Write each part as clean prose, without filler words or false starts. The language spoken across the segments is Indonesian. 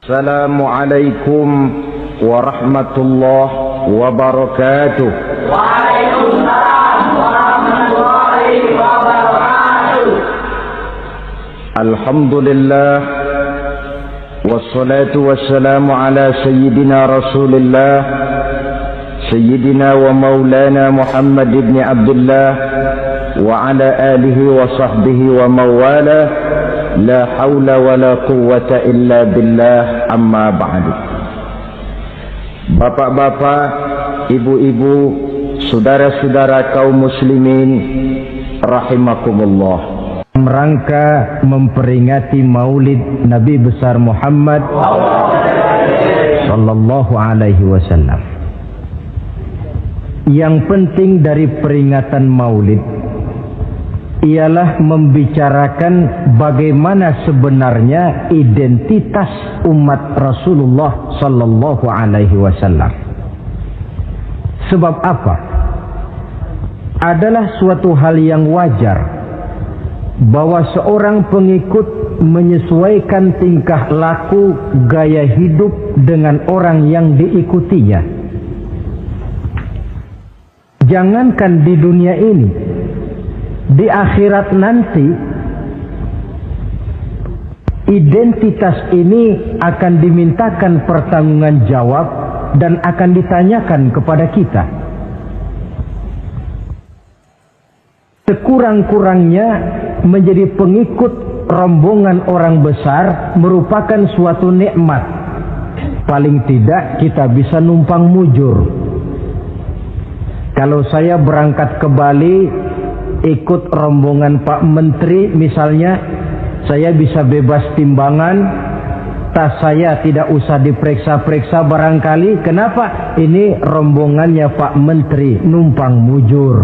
Assalamualaikum warahmatullahi wabarakatuh. Waalaikumsalam warahmatullahi wabarakatuh. Alhamdulillah wassalatu wassalamu ala sayyidina Rasulillah sayyidina wa maulana Muhammad ibn Abdullah wa ala alihi wa sahbihi wa mawala. La haula wa la quwwata illa billah, amma ba'du. Bapak-bapak, ibu-ibu, saudara-saudara kaum muslimin rahimakumullah. Rangka memperingati Maulid Nabi besar Muhammad sallallahu alaihi wasallam. Yang penting dari peringatan Maulid ialah membicarakan bagaimana sebenarnya identitas umat Rasulullah sallallahu alaihi wasallam. Sebab apa? Adalah suatu hal yang wajar bahwa seorang pengikut menyesuaikan tingkah laku, gaya hidup dengan orang yang diikutinya. Jangankan di dunia ini, di akhirat nanti identitas ini akan dimintakan pertanggungjan jawab dan akan ditanyakan kepada kita. Sekurang-kurangnya menjadi pengikut rombongan orang besar merupakan suatu nikmat. Paling tidak kita bisa numpang mujur. Kalau saya berangkat ke Bali ikut rombongan Pak Menteri misalnya, saya bisa bebas timbangan, tas saya tidak usah diperiksa-periksa barangkali. Kenapa? Ini rombongannya Pak Menteri, numpang mujur.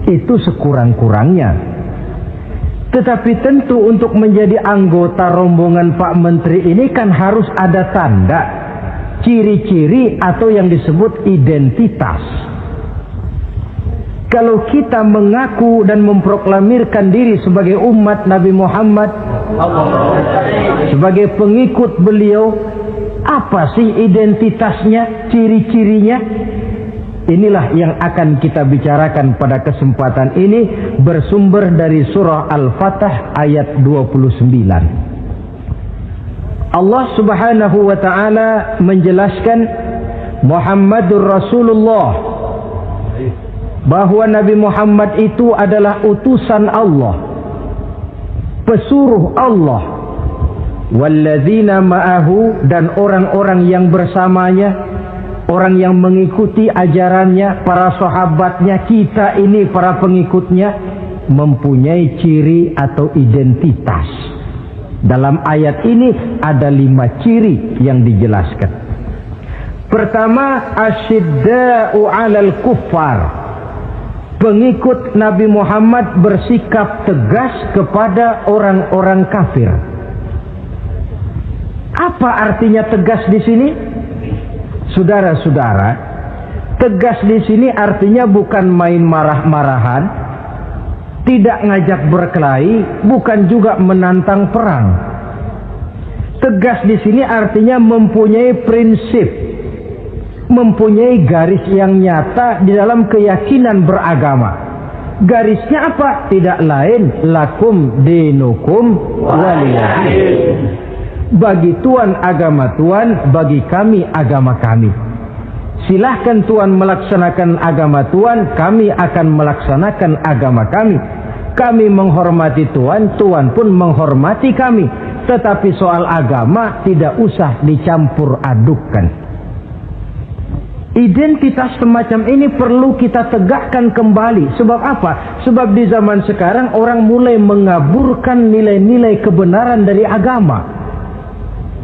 Itu sekurang-kurangnya. Tetapi tentu untuk menjadi anggota rombongan Pak Menteri ini kan harus ada tanda, ciri-ciri atau yang disebut identitas. Kalau kita mengaku dan memproklamirkan diri sebagai umat Nabi Muhammad, sebagai pengikut beliau, apa sih identitasnya, ciri-cirinya? Inilah yang akan kita bicarakan pada kesempatan ini, bersumber dari surah Al-Fatah ayat 29. Allah Subhanahu wa ta'ala menjelaskan Muhammadur Rasulullah, bahwa Nabi Muhammad itu adalah utusan Allah, pesuruh Allah. Walladzina ma'ahu, dan orang-orang yang bersamanya, orang yang mengikuti ajarannya, para sahabatnya, kita ini para pengikutnya, mempunyai ciri atau identitas. Dalam ayat ini ada 5 ciri yang dijelaskan. Pertama, asyidda'u 'alal kuffar. Pengikut Nabi Muhammad bersikap tegas kepada orang-orang kafir. Apa artinya tegas di sini? Saudara-saudara, tegas di sini artinya bukan main marah-marahan, tidak ngajak berkelahi, bukan juga menantang perang. Tegas di sini artinya mempunyai prinsip, mempunyai garis yang nyata di dalam keyakinan beragama. Garisnya apa? Tidak lain, lakum dinukum waliyadin. Bagi Tuhan agama Tuhan, bagi kami agama kami. Silahkan Tuhan melaksanakan agama Tuhan, kami akan melaksanakan agama kami. Kami menghormati Tuhan, Tuhan pun menghormati kami. Tetapi soal agama tidak usah dicampur adukkan. Identitas semacam ini perlu kita tegakkan kembali. Sebab apa? Sebab di zaman sekarang orang mulai mengaburkan nilai-nilai kebenaran dari agama,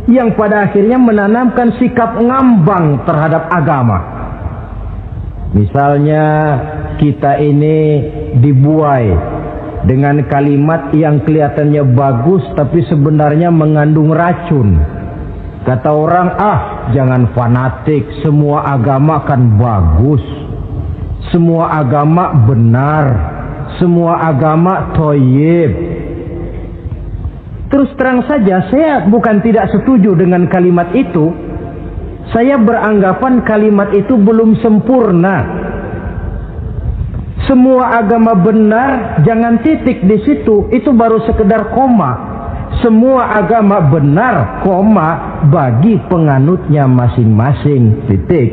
yang pada akhirnya menanamkan sikap ngambang terhadap agama. Misalnya kita ini dibuai dengan kalimat yang kelihatannya bagus tapi sebenarnya mengandung racun. Kata orang, jangan fanatik, semua agama kan bagus, semua agama benar, semua agama thayyib. Terus terang saja, saya bukan tidak setuju dengan kalimat itu. Saya beranggapan kalimat itu belum sempurna. Semua agama benar, jangan titik di situ, itu baru sekedar koma. Semua agama benar, koma, bagi penganutnya masing-masing, titik.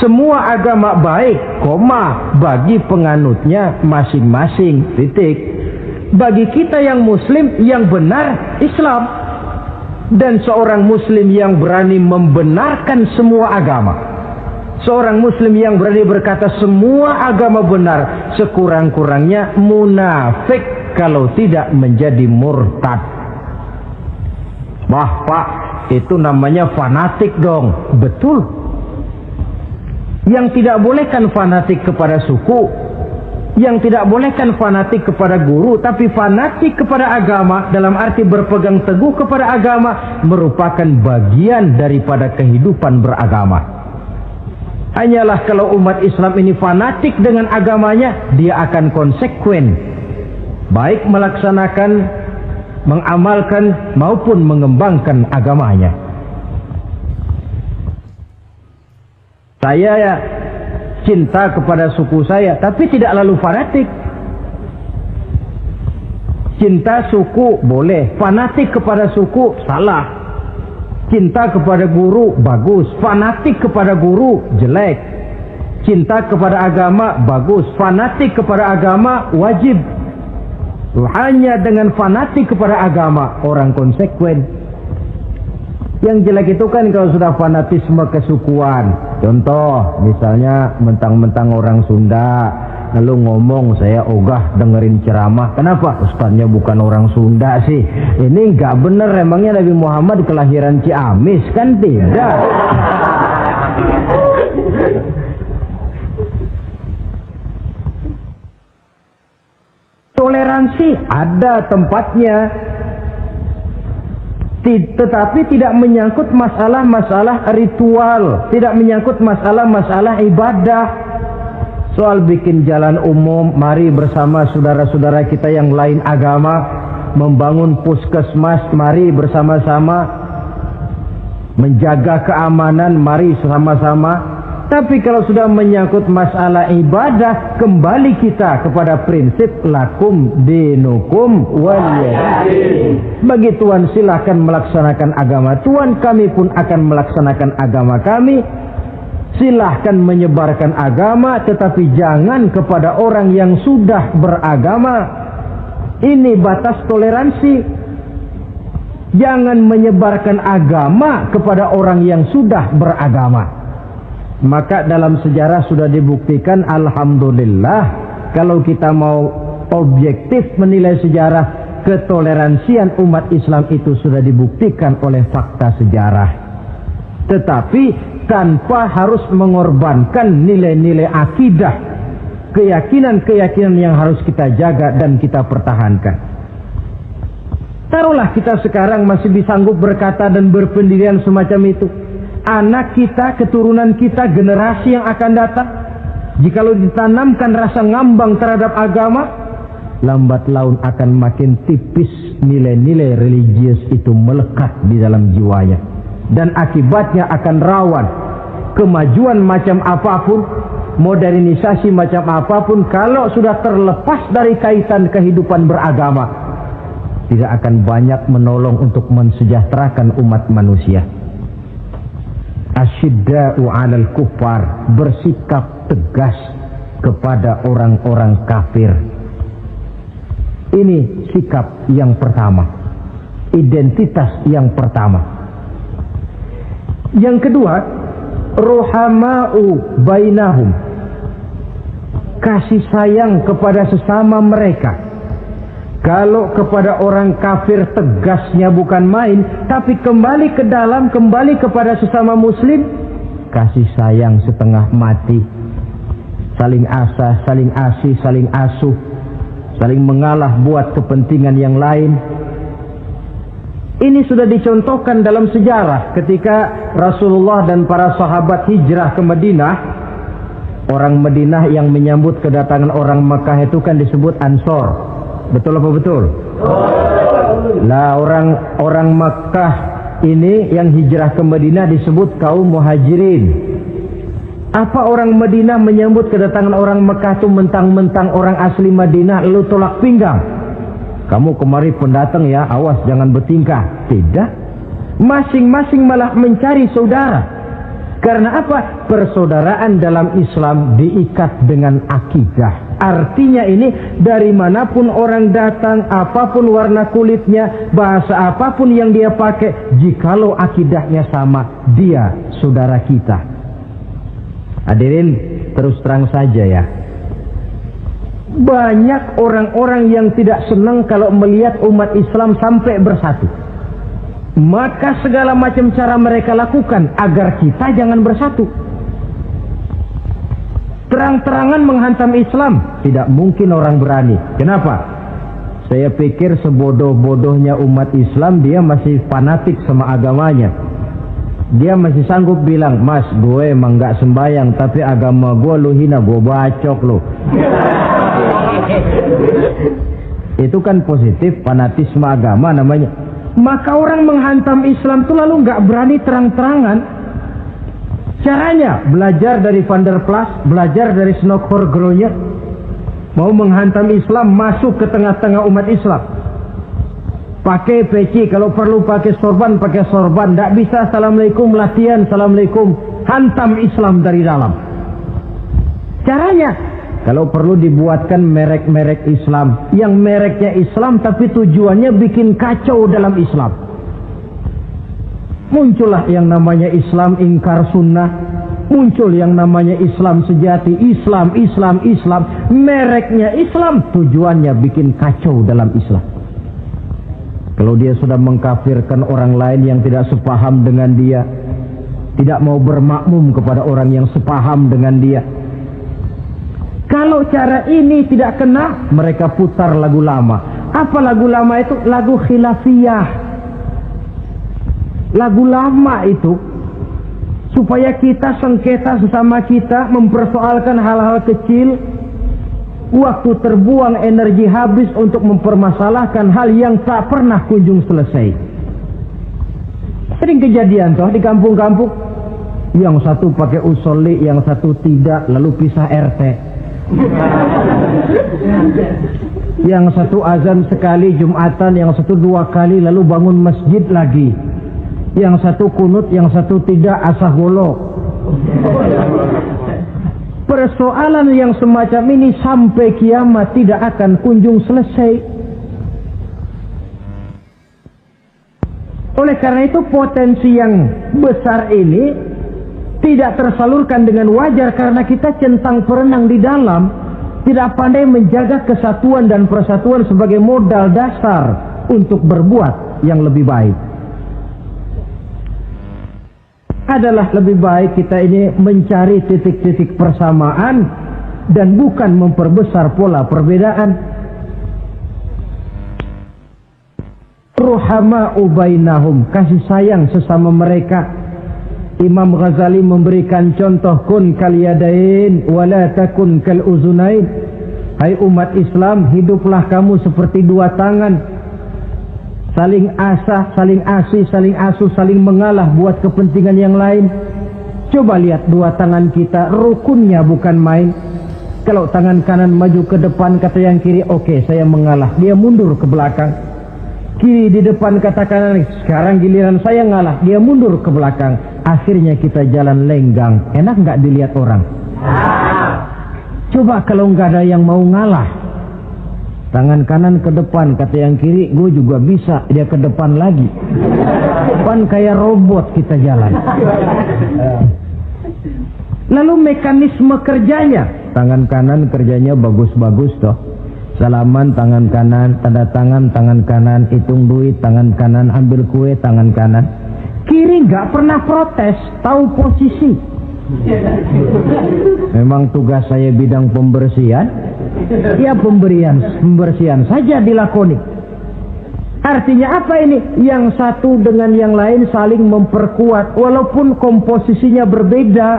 Semua agama baik, koma, bagi penganutnya masing-masing, titik. Bagi kita yang muslim, yang benar, Islam. Dan seorang muslim yang berani membenarkan semua agama, seorang muslim yang berani berkata semua agama benar, sekurang-kurangnya munafik kalau tidak menjadi murtad. Wah Pak, itu namanya fanatik dong. Betul. Yang tidak boleh kan fanatik kepada suku, yang tidak boleh kan fanatik kepada guru, tapi fanatik kepada agama dalam arti berpegang teguh kepada agama merupakan bagian daripada kehidupan beragama. Hanyalah kalau umat Islam ini fanatik dengan agamanya, dia akan konsekuen, baik melaksanakan, mengamalkan maupun mengembangkan agamanya. Saya cinta kepada suku saya, tapi tidak lalu fanatik. Cinta suku boleh, fanatik kepada suku salah. Cinta kepada guru bagus, fanatik kepada guru jelek. Cinta kepada agama bagus, fanatik kepada agama wajib. Hanya dengan fanatik kepada agama orang konsekuen. Yang jelek itu kan kalau sudah fanatisme kesukuan. Contoh, misalnya mentang-mentang orang Sunda, lalu ngomong saya ogah dengerin ceramah. Kenapa? Ustaznya bukan orang Sunda sih. Ini nggak bener, emangnya Nabi Muhammad kelahiran Ciamis? Kan tidak. Toleransi ada tempatnya, tetapi tidak menyangkut masalah-masalah ritual, tidak menyangkut masalah-masalah ibadah. Soal bikin jalan umum, mari bersama saudara-saudara kita yang lain agama membangun puskesmas, mari bersama-sama menjaga keamanan, mari sama-sama. Tapi kalau sudah menyangkut masalah ibadah, kembali kita kepada prinsip lakum dinukum waliyadin. Bagi Tuhan silahkan melaksanakan agama Tuhan, kami pun akan melaksanakan agama kami. Silahkan menyebarkan agama, tetapi jangan kepada orang yang sudah beragama. Ini batas toleransi. Jangan menyebarkan agama kepada orang yang sudah beragama. Maka dalam sejarah sudah dibuktikan, alhamdulillah, kalau kita mau objektif menilai sejarah, ketoleransian umat Islam itu sudah dibuktikan oleh fakta sejarah. Tetapi tanpa harus mengorbankan nilai-nilai akidah, keyakinan-keyakinan yang harus kita jaga dan kita pertahankan. Taruhlah kita sekarang masih disanggup berkata dan berpendirian semacam itu. Anak kita, keturunan kita, generasi yang akan datang, jikalau ditanamkan rasa ngambang terhadap agama, lambat laun akan makin tipis nilai-nilai religius itu melekat di dalam jiwanya. Dan akibatnya akan rawan kemajuan macam apapun, modernisasi macam apapun, kalau sudah terlepas dari kaitan kehidupan beragama, tidak akan banyak menolong untuk mensejahterakan umat manusia. Asyidda'u 'alal kuffar, bersikap tegas kepada orang-orang kafir. Ini sikap yang pertama, identitas yang pertama. Yang kedua, ruhama'u bainahum, kasih sayang kepada sesama mereka. Kalau kepada orang kafir tegasnya bukan main, tapi kembali ke dalam, kembali kepada sesama muslim, kasih sayang setengah mati. Saling asah, saling asih, saling asuh, saling mengalah buat kepentingan yang lain. Ini sudah dicontohkan dalam sejarah ketika Rasulullah dan para sahabat hijrah ke Madinah. Orang Madinah yang menyambut kedatangan orang Mekah itu kan disebut Ansor. Betul apa betul? Lah orang Makkah ini yang hijrah ke Madinah disebut kaum muhajirin. Apa orang Madinah menyambut kedatangan orang Makkah itu mentang-mentang orang asli Madinah lalu tolak pinggang? Kamu kemari pendatang ya, awas jangan bertingkah. Tidak. Masing-masing malah mencari saudara. Karena apa? Persaudaraan dalam Islam diikat dengan akidah. Artinya ini dari manapun orang datang, apapun warna kulitnya, bahasa apapun yang dia pakai, jikalau akidahnya sama, dia saudara kita. Hadirin, terus terang saja ya. Banyak orang-orang yang tidak senang kalau melihat umat Islam sampai bersatu. Maka segala macam cara mereka lakukan agar kita jangan bersatu. Terang-terangan menghantam Islam, tidak mungkin orang berani. Kenapa? Saya pikir sebodoh-bodohnya umat Islam dia masih fanatik sama agamanya. Dia masih sanggup bilang, "Mas, gue emang gak sembayang, tapi agama gue lu hina, gue bacok lu." Itu kan positif, fanatisme agama namanya. Maka orang menghantam Islam itu lalu nggak berani terang-terangan. Caranya belajar dari Van der Plas, belajar dari Snokor-Gronya. Mau menghantam Islam, masuk ke tengah-tengah umat Islam. Pakai peci, kalau perlu pakai sorban, pakai sorban. Nggak bisa assalamualaikum latihan, assalamualaikum. Hantam Islam dari dalam. Caranya, kalau perlu dibuatkan merek-merek Islam. Yang mereknya Islam tapi tujuannya bikin kacau dalam Islam. Muncullah yang namanya Islam ingkar sunnah. Muncul yang namanya Islam sejati. Islam. Mereknya Islam, tujuannya bikin kacau dalam Islam. Kalau dia sudah mengkafirkan orang lain yang tidak sepaham dengan dia, tidak mau bermakmum kepada orang yang sepaham dengan dia. Kalau cara ini tidak kena, mereka putar lagu lama. Apa lagu lama itu? Lagu khilafiyah. Lagu lama itu supaya kita sengketa sesama kita, mempersoalkan hal-hal kecil. Waktu terbuang, energi habis untuk mempermasalahkan hal yang tak pernah kunjung selesai. Sering kejadian toh di kampung-kampung. Yang satu pakai usolli, yang satu tidak, lalu pisah RT. Yang satu azan sekali Jumatan, yang satu 2 kali, lalu bangun masjid lagi. Yang satu kunut, yang satu tidak, asaholo. Persoalan yang semacam ini sampai kiamat tidak akan kunjung selesai. Oleh karena itu potensi yang besar ini tidak tersalurkan dengan wajar karena kita centang perenang di dalam, tidak pandai menjaga kesatuan dan persatuan sebagai modal dasar untuk berbuat yang lebih baik. Adalah lebih baik kita ini mencari titik-titik persamaan dan bukan memperbesar pola perbedaan. Ruhama'u bainahum, kasih sayang sesama mereka. Imam Ghazali memberikan contoh, kun kal yadain wala takun kal uzunain. Hai umat Islam, hiduplah kamu seperti 2 tangan. Saling asah, saling asih, saling asuh, saling mengalah buat kepentingan yang lain. Coba lihat 2 tangan kita, rukunnya bukan main. Kalau tangan kanan maju ke depan, kata yang kiri, oke, saya mengalah. Dia mundur ke belakang. Kiri di depan, kata kanan, sekarang giliran saya ngalah. Dia mundur ke belakang. Akhirnya kita jalan lenggang. Enak nggak dilihat orang? Coba kalau nggak ada yang mau ngalah. Tangan kanan ke depan, kata yang kiri, gue juga bisa. Dia ke depan lagi. Depan kayak robot kita jalan. Lalu mekanisme kerjanya, tangan kanan kerjanya bagus-bagus toh. Salaman tangan kanan, tanda tangan tangan kanan, hitung duit tangan kanan, ambil kue tangan kanan. Kiri nggak pernah protes, tahu posisi. Memang tugas saya bidang pembersihan. Ya pembersihan saja dilakoni. Artinya apa ini? Yang satu dengan yang lain saling memperkuat walaupun komposisinya berbeda.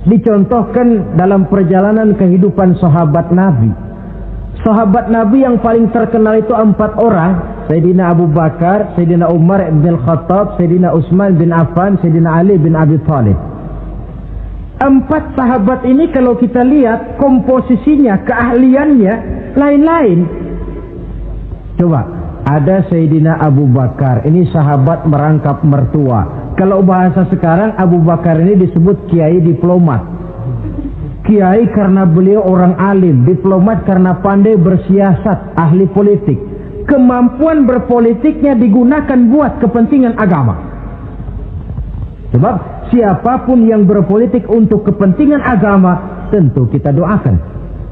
Dicontohkan dalam perjalanan kehidupan sahabat Nabi. Sahabat Nabi yang paling terkenal itu 4 orang. Sayyidina Abu Bakar, Sayyidina Umar bin Khattab, Sayyidina Utsman bin Affan, Sayyidina Ali bin Abi Thalib. 4 sahabat ini kalau kita lihat komposisinya, keahliannya lain-lain. Coba, ada Sayyidina Abu Bakar, ini sahabat merangkap mertua. Kalau bahasa sekarang, Abu Bakar ini disebut kiai diplomat. Kiai karena beliau orang alim, diplomat karena pandai bersiasat, ahli politik. Kemampuan berpolitiknya digunakan buat kepentingan agama. Sebab siapapun yang berpolitik untuk kepentingan agama, tentu kita doakan.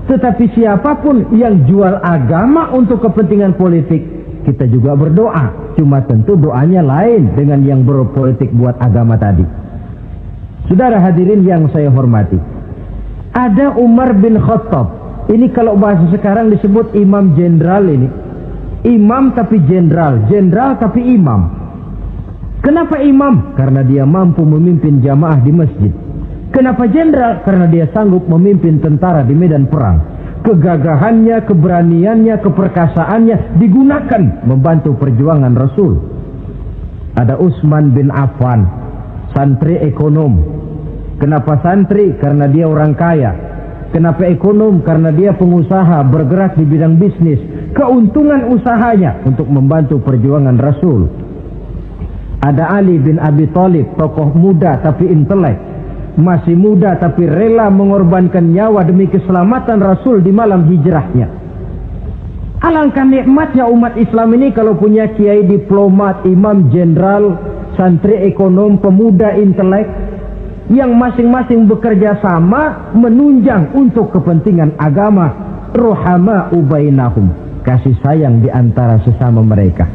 Tetapi siapapun yang jual agama untuk kepentingan politik, kita juga berdoa. Cuma tentu doanya lain dengan yang berpolitik buat agama tadi. Saudara hadirin yang saya hormati, ada Umar bin Khattab. Ini kalau bahasa sekarang disebut imam jenderal ini. Imam tapi jenderal, jenderal tapi imam. Kenapa imam? Karena dia mampu memimpin jamaah di masjid. Kenapa jenderal? Karena dia sanggup memimpin tentara di medan perang. Kegagahannya, keberaniannya, keperkasaannya digunakan membantu perjuangan Rasul. Ada Utsman bin Affan, santri ekonom. Kenapa santri? Karena dia orang kaya. Kenapa ekonom? Karena dia pengusaha bergerak di bidang bisnis. Keuntungan usahanya untuk membantu perjuangan Rasul. Ada Ali bin Abi Thalib, tokoh muda tapi intelek. Masih muda tapi rela mengorbankan nyawa demi keselamatan Rasul di malam hijrahnya. Alangkah nikmatnya umat Islam ini kalau punya kiai diplomat, imam jenderal, santri ekonom, pemuda intelek, yang masing-masing bekerja sama menunjang untuk kepentingan agama. Ruhama ubainahum, kasih sayang di antara sesama mereka.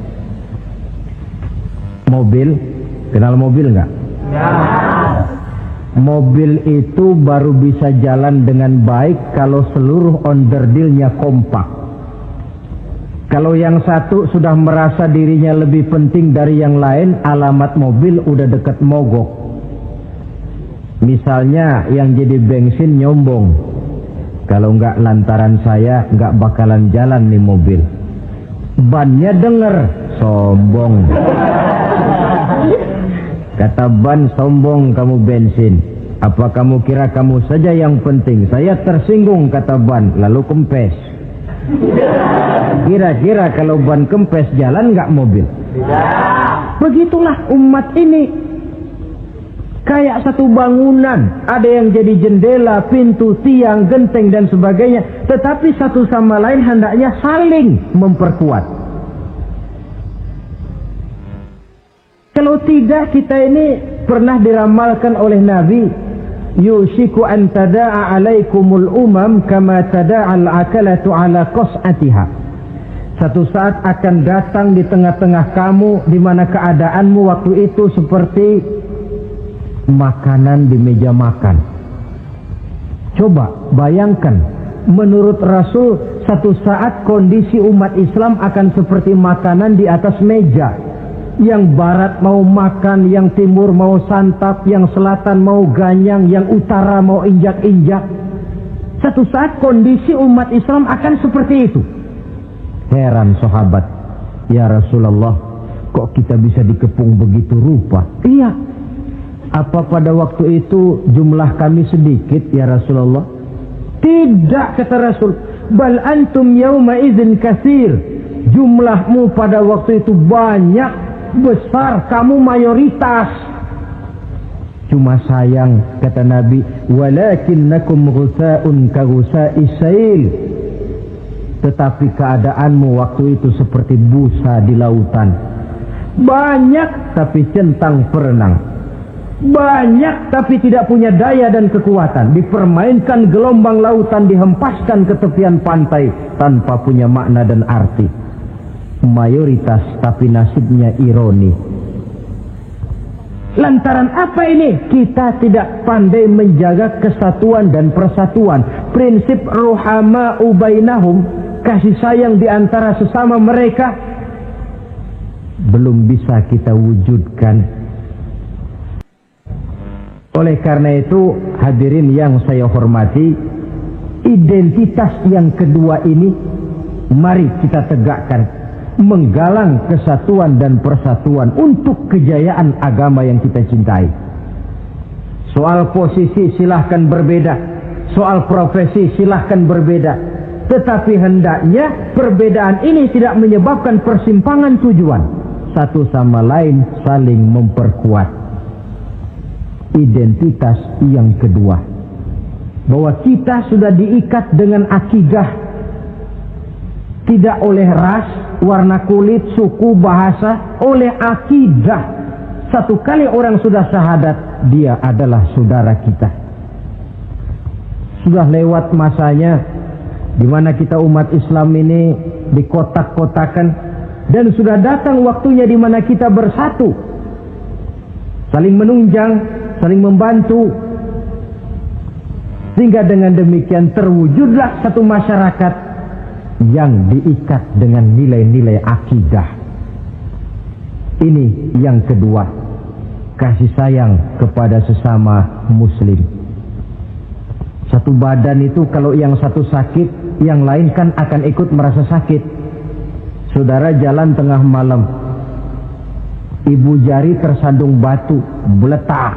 Mobil, kenal mobil nggak? Ya. Mobil itu baru bisa jalan dengan baik kalau seluruh onderdilnya kompak. Kalau yang satu sudah merasa dirinya lebih penting dari yang lain, alamat mobil udah dekat mogok. Misalnya yang jadi bensin nyombong, kalau nggak lantaran saya nggak bakalan jalan nih mobil. Bannya denger, sombong. Kata ban, sombong kamu bensin. Apa kamu kira kamu saja yang penting? Saya tersinggung, kata ban, lalu kempes. Kira-kira kalau ban kempes jalan nggak mobil? Begitulah umat ini. Kayak satu bangunan, ada yang jadi jendela, pintu, tiang, genteng dan sebagainya. Tetapi satu sama lain hendaknya saling memperkuat. Kalau tidak, kita ini pernah diramalkan oleh Nabi, yushiku an tada'a alaikumul umam kama tada'al akalatu ala qas'atiha. Satu saat akan datang di tengah-tengah kamu di mana keadaanmu waktu itu seperti makanan di meja makan. Coba bayangkan, menurut Rasul satu saat kondisi umat Islam akan seperti makanan di atas meja. Yang barat mau makan, yang timur mau santap, yang selatan mau ganyang, yang utara mau injak-injak. Satu saat kondisi umat Islam akan seperti itu. Heran sahabat, ya Rasulullah, kok kita bisa dikepung begitu rupa? Iya. Apa pada waktu itu jumlah kami sedikit ya Rasulullah? Tidak, kata Rasul. Bal antum yawma idzin katsir. Jumlahmu pada waktu itu banyak, besar, kamu mayoritas. Cuma sayang, kata Nabi, walakinnakum ghusaa'un ka ghusaa'is sail. Tetapi keadaanmu waktu itu seperti busa di lautan. Banyak tapi centang perenang. Banyak tapi tidak punya daya dan kekuatan. Dipermainkan gelombang lautan, dihempaskan ke tepian pantai tanpa punya makna dan arti. Mayoritas tapi nasibnya ironi. Lantaran apa ini? Kita tidak pandai menjaga kesatuan dan persatuan. Prinsip ruhama ubainahum, kasih sayang di antara sesama mereka, belum bisa kita wujudkan. Oleh karena itu, hadirin yang saya hormati, identitas yang kedua ini Mari kita tegakkan, menggalang kesatuan dan persatuan untuk kejayaan agama yang kita cintai. Soal posisi silahkan berbeda, soal profesi silahkan berbeda, tetapi hendaknya perbedaan ini tidak menyebabkan persimpangan tujuan. Satu sama lain saling memperkuat. Identitas yang kedua, bahwa kita sudah diikat dengan akidah, tidak oleh ras, warna kulit, suku, bahasa, oleh akidah. Satu kali orang sudah syahadat, dia adalah saudara kita. Sudah lewat masanya di mana kita umat Islam ini dikotak-kotakan, dan sudah datang waktunya di mana kita bersatu, saling menunjang, saling membantu, sehingga dengan demikian terwujudlah satu masyarakat yang diikat dengan nilai-nilai akidah. Ini yang kedua, kasih sayang kepada sesama muslim. Satu badan itu kalau yang satu sakit, yang lain kan akan ikut merasa sakit. Saudara jalan tengah malam, ibu jari tersandung batu, beletak.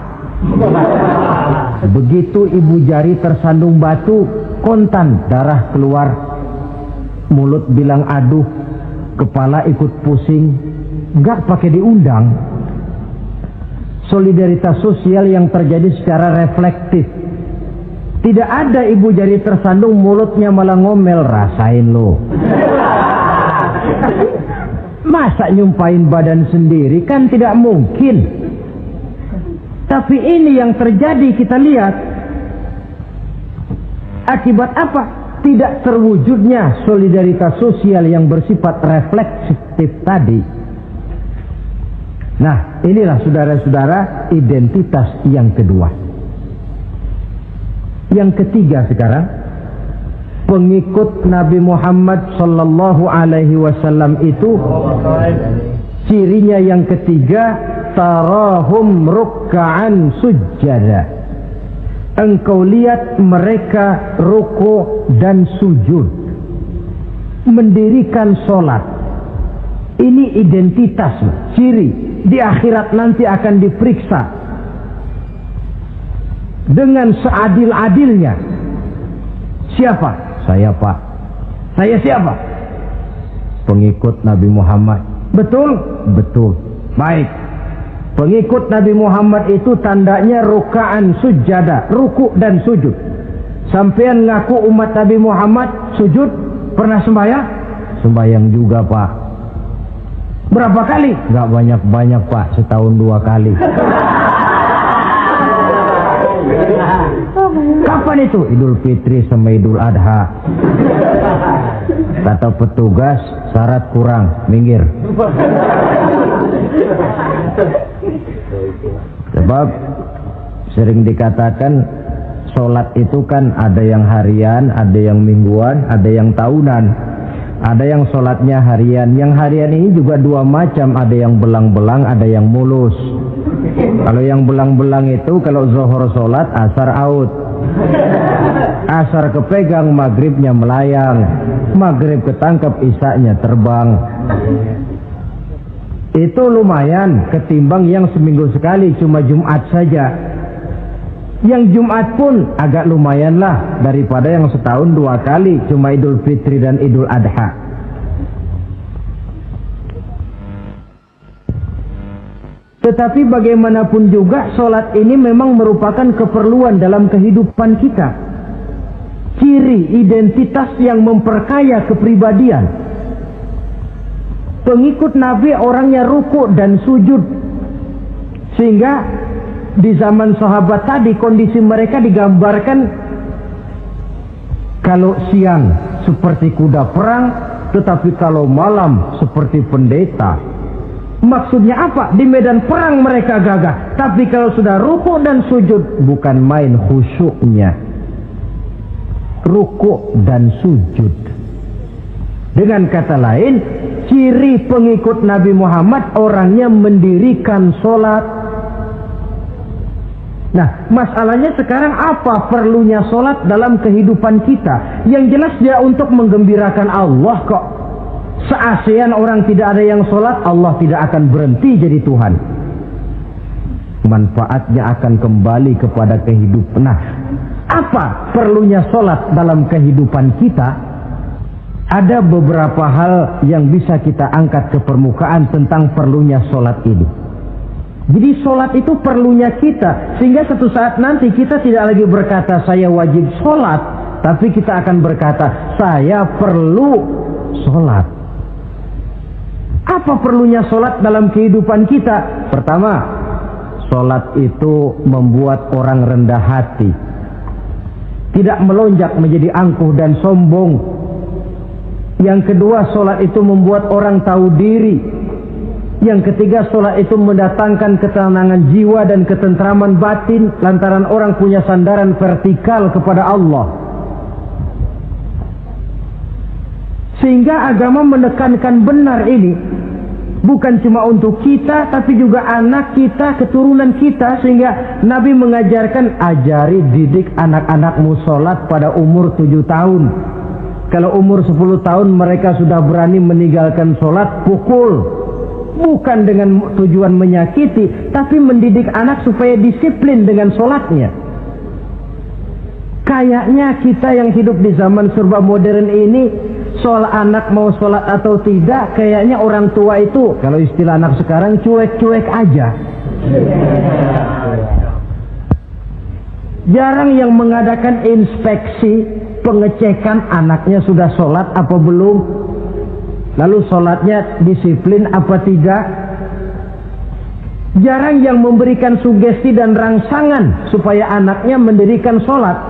Begitu ibu jari tersandung batu, kontan, darah keluar, mulut bilang aduh, kepala ikut pusing, gak pakai diundang. Solidaritas sosial yang terjadi secara reflektif. Tidak ada ibu jari tersandung mulutnya malah ngomel, rasain lo. Masa nyumpain badan sendiri, kan tidak mungkin. Tapi ini yang terjadi, kita lihat. Akibat apa? Tidak terwujudnya solidaritas sosial yang bersifat refleksif tadi. Nah, inilah saudara-saudara identitas yang kedua. Yang ketiga sekarang, pengikut Nabi Muhammad sallallahu alaihi wasallam itu cirinya yang ketiga, tarahum ruk'an sujjada. Engkau lihat mereka ruku dan sujud, mendirikan solat. Ini identitas, ciri. Di akhirat nanti akan diperiksa dengan seadil-adilnya. Siapa? Saya, Pak. Saya siapa? Pengikut Nabi Muhammad. Betul? Betul. Baik. Pengikut Nabi Muhammad itu tandanya ruka'an sujada, ruku dan sujud. Sampean ngaku umat Nabi Muhammad, sujud, pernah sembahyang? Sembahyang juga, Pak. Berapa kali? Gak banyak-banyak, Pak, setahun 2 kali. Kapan itu? Idul Fitri sama Idul Adha. Kata petugas, syarat kurang, minggir. Sebab sering dikatakan sholat itu kan ada yang harian, ada yang mingguan, ada yang tahunan. Ada yang sholatnya harian. Yang harian ini juga 2 macam, ada yang belang-belang, ada yang mulus. Kalau yang belang-belang itu kalau zuhur sholat, asar out. Asar kepegang, maghribnya melayang. Maghrib ketangkep, isaknya terbang. Itu lumayan ketimbang yang seminggu sekali cuma Jumat saja. Yang Jumat pun agak lumayan lah daripada yang setahun 2 kali cuma Idul Fitri dan Idul Adha. Tetapi bagaimanapun juga sholat ini memang merupakan keperluan dalam kehidupan kita. Ciri identitas yang memperkaya kepribadian. Pengikut Nabi orangnya ruku dan sujud. Sehingga di zaman sahabat tadi kondisi mereka digambarkan kalau siang seperti kuda perang, tetapi kalau malam seperti pendeta. Maksudnya apa? Di medan perang mereka gagah, tapi kalau sudah ruku dan sujud bukan main khusyuknya. Ruku dan sujud. Dengan kata lain, ciri pengikut Nabi Muhammad orangnya mendirikan sholat, Nah, masalahnya sekarang apa perlunya sholat dalam kehidupan kita? Yang jelas dia untuk menggembirakan Allah kok. Se-ASEAN orang tidak ada yang sholat, Allah tidak akan berhenti jadi Tuhan. Manfaatnya akan kembali kepada kehidupan. Nah, apa perlunya sholat dalam kehidupan kita? Ada beberapa hal yang bisa kita angkat ke permukaan tentang perlunya sholat ini. Jadi sholat itu perlunya kita, sehingga suatu saat nanti kita tidak lagi berkata saya wajib sholat, tapi kita akan berkata saya perlu sholat. Apa perlunya sholat dalam kehidupan kita? Pertama, sholat itu membuat orang rendah hati, tidak melonjak menjadi angkuh dan sombong. Yang kedua, sholat itu membuat orang tahu diri. Yang ketiga, sholat itu mendatangkan ketenangan jiwa dan ketentraman batin lantaran orang punya sandaran vertikal kepada Allah. Sehingga agama menekankan benar ini bukan cuma untuk kita, tapi juga anak kita, keturunan kita. Sehingga Nabi mengajarkan, ajari didik anak-anakmu sholat pada umur 7 tahun. Kalau umur 10 tahun mereka sudah berani meninggalkan sholat, pukul. Bukan dengan tujuan menyakiti, tapi mendidik anak supaya disiplin dengan sholatnya. Kayaknya kita yang hidup di zaman serba modern ini, soal anak mau sholat atau tidak, kayaknya orang tua itu, kalau istilah anak sekarang, cuek-cuek aja. Jarang yang mengadakan inspeksi, pengecekan anaknya sudah sholat apa belum. Lalu sholatnya disiplin apa tidak. Jarang yang memberikan sugesti dan rangsangan supaya anaknya mendirikan sholat.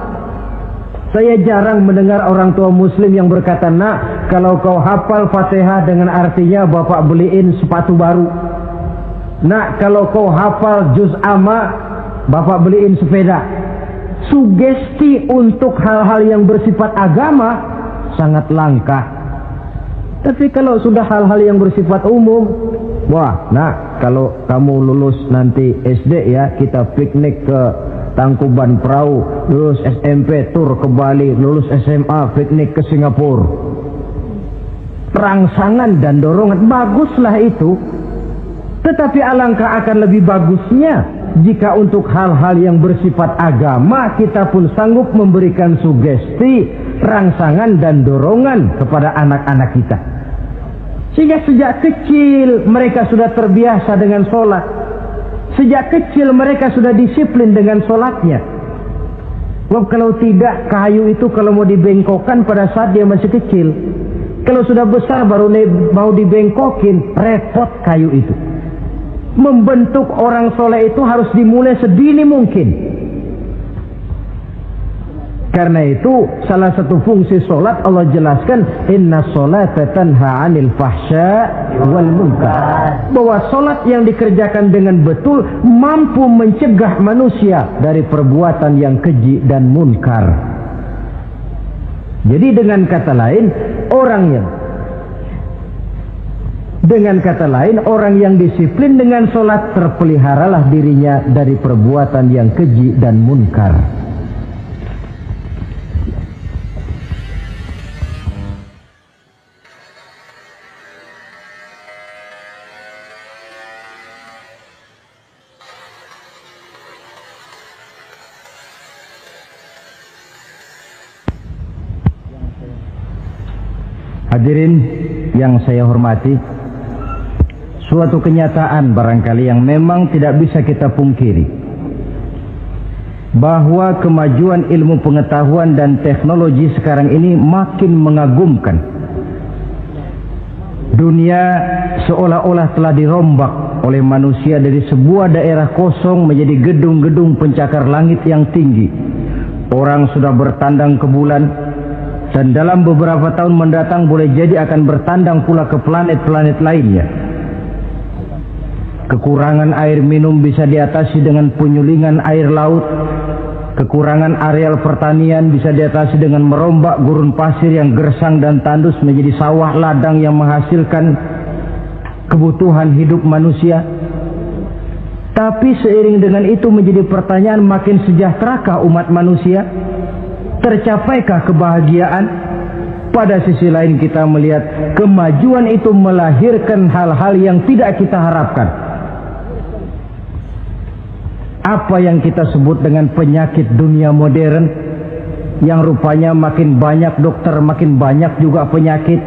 Saya jarang mendengar orang tua muslim yang berkata, nak, kalau kau hafal Fatihah dengan artinya bapak beliin sepatu baru. Nak, kalau kau hafal juz amma, bapak beliin sepeda. Sugesti untuk hal-hal yang bersifat agama sangat langka. Tapi kalau sudah hal-hal yang bersifat umum, wah, nah, kalau kamu lulus nanti SD ya, kita piknik ke Tangkuban Perahu, lulus SMP tur ke Bali, lulus SMA piknik ke Singapura. Rangsangan dan dorongan, baguslah itu. Tetapi alangkah akan lebih bagusnya jika untuk hal-hal yang bersifat agama kita pun sanggup memberikan sugesti, rangsangan dan dorongan kepada anak-anak kita. Sehingga sejak kecil mereka sudah terbiasa dengan sholat. Sejak kecil mereka sudah disiplin dengan sholatnya. Sebab kalau tidak, kayu itu kalau mau dibengkokkan pada saat dia masih kecil. Kalau sudah besar baru mau dibengkokin, repot kayu itu. Membentuk orang soleh itu harus dimulai sedini mungkin. Karena itu salah satu fungsi solat Allah jelaskan, inna sholata tanha 'anil fahsya wal munkar. Bahwa solat yang dikerjakan dengan betul mampu mencegah manusia dari perbuatan yang keji dan munkar. Jadi dengan kata lain orang yang disiplin dengan solat terpeliharalah dirinya dari perbuatan yang keji dan munkar. Hadirin yang saya hormati, suatu kenyataan barangkali yang memang tidak bisa kita pungkiri, bahwa kemajuan ilmu pengetahuan dan teknologi sekarang ini makin mengagumkan. Dunia seolah-olah telah dirombak oleh manusia dari sebuah daerah kosong menjadi gedung-gedung pencakar langit yang tinggi. Orang sudah bertandang ke bulan, dan dalam beberapa tahun mendatang boleh jadi akan bertandang pula ke planet-planet lainnya. Kekurangan air minum bisa diatasi dengan penyulingan air laut. Kekurangan areal pertanian bisa diatasi dengan merombak gurun pasir yang gersang dan tandus menjadi sawah ladang yang menghasilkan kebutuhan hidup manusia. Tapi seiring dengan itu menjadi pertanyaan, makin sejahterakah umat manusia? Tercapaikah kebahagiaan? Pada sisi lain kita melihat kemajuan itu melahirkan hal-hal yang tidak kita harapkan. Apa yang kita sebut dengan penyakit dunia modern, yang rupanya makin banyak dokter, makin banyak juga penyakit,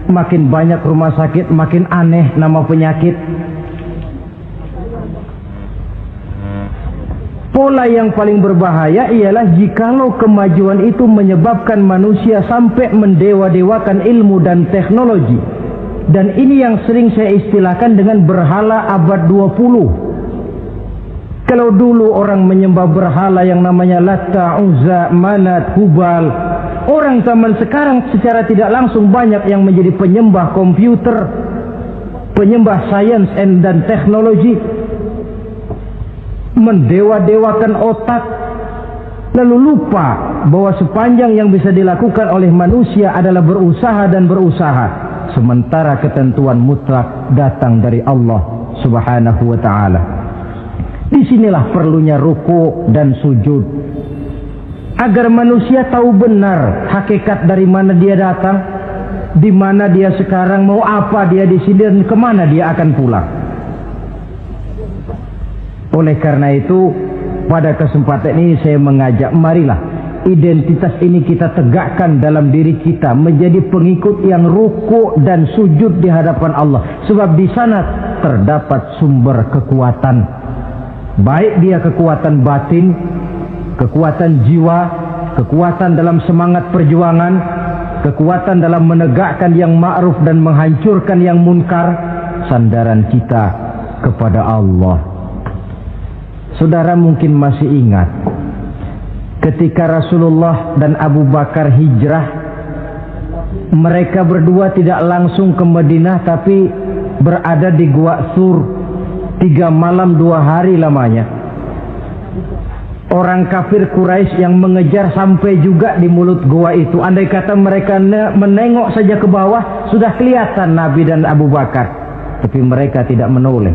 makin banyak rumah sakit, makin aneh nama penyakit. Pola yang paling berbahaya ialah jikalau kemajuan itu menyebabkan manusia sampai mendewa-dewakan ilmu dan teknologi. Dan ini yang sering saya istilahkan dengan berhala abad 20. Kalau dulu orang menyembah berhala yang namanya Latta, Uzza, Manat, Hubal, orang zaman sekarang secara tidak langsung banyak yang menjadi penyembah komputer, penyembah sains dan teknologi, mendewa-dewakan otak, lalu lupa bahwa sepanjang yang bisa dilakukan oleh manusia adalah berusaha dan berusaha, sementara ketentuan mutlak datang dari Allah Subhanahu wa ta'ala. Disinilah perlunya ruku dan sujud, agar manusia tahu benar hakikat dari mana dia datang, di mana dia sekarang, mau apa dia di sini, dan kemana dia akan pulang. Oleh karena itu, pada kesempatan ini saya mengajak, marilah identitas ini kita tegakkan dalam diri kita, menjadi pengikut yang ruku dan sujud di hadapan Allah. Sebab di sana terdapat sumber kekuatan, baik dia kekuatan batin, kekuatan jiwa, kekuatan dalam semangat perjuangan, kekuatan dalam menegakkan yang ma'ruf dan menghancurkan yang munkar. Sandaran kita kepada Allah. Saudara mungkin masih ingat ketika Rasulullah dan Abu Bakar hijrah, mereka berdua tidak langsung ke Madinah tapi berada di Gua Sur, 3 malam 2 hari lamanya. Orang kafir Quraisy yang mengejar sampai juga di mulut gua itu. Andai kata mereka menengok saja ke bawah, sudah kelihatan Nabi dan Abu Bakar, tapi mereka tidak menoleh.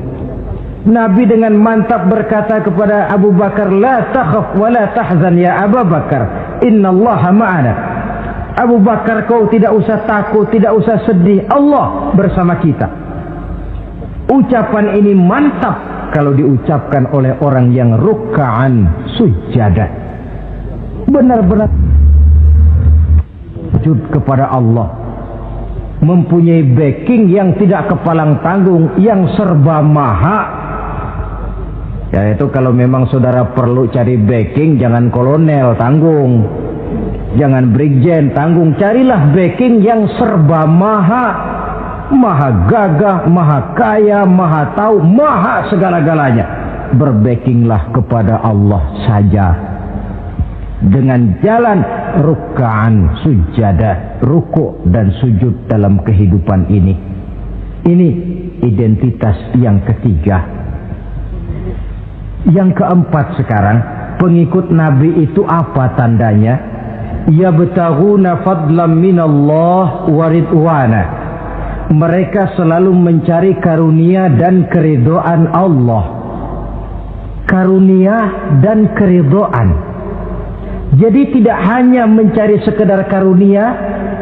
Nabi dengan mantap berkata kepada Abu Bakar, la takhaf wa la tahzan ya Abu Bakar, innallaha ma'ana. Abu Bakar, kau tidak usah takut, tidak usah sedih, Allah bersama kita. Ucapan ini mantap kalau diucapkan oleh orang yang ruk'an sujada, benar-benar sujud kepada Allah, mempunyai backing yang tidak kepalang tanggung, yang serba maha. Yaitu kalau memang saudara perlu cari backing, jangan kolonel tanggung, jangan brigjen tanggung, carilah backing yang serba maha, maha gagah, maha kaya, maha tahu, maha segala-galanya. Berbackinglah kepada Allah saja dengan jalan ruk'an sujada, ruku' dan sujud dalam kehidupan ini. Ini identitas yang ketiga. Yang keempat sekarang, pengikut Nabi itu apa tandanya? Yabtaghuna fadlan minallah wa ridwana. Mereka selalu mencari karunia dan keridhaan Allah. Karunia dan keridhaan. Jadi tidak hanya mencari sekedar karunia,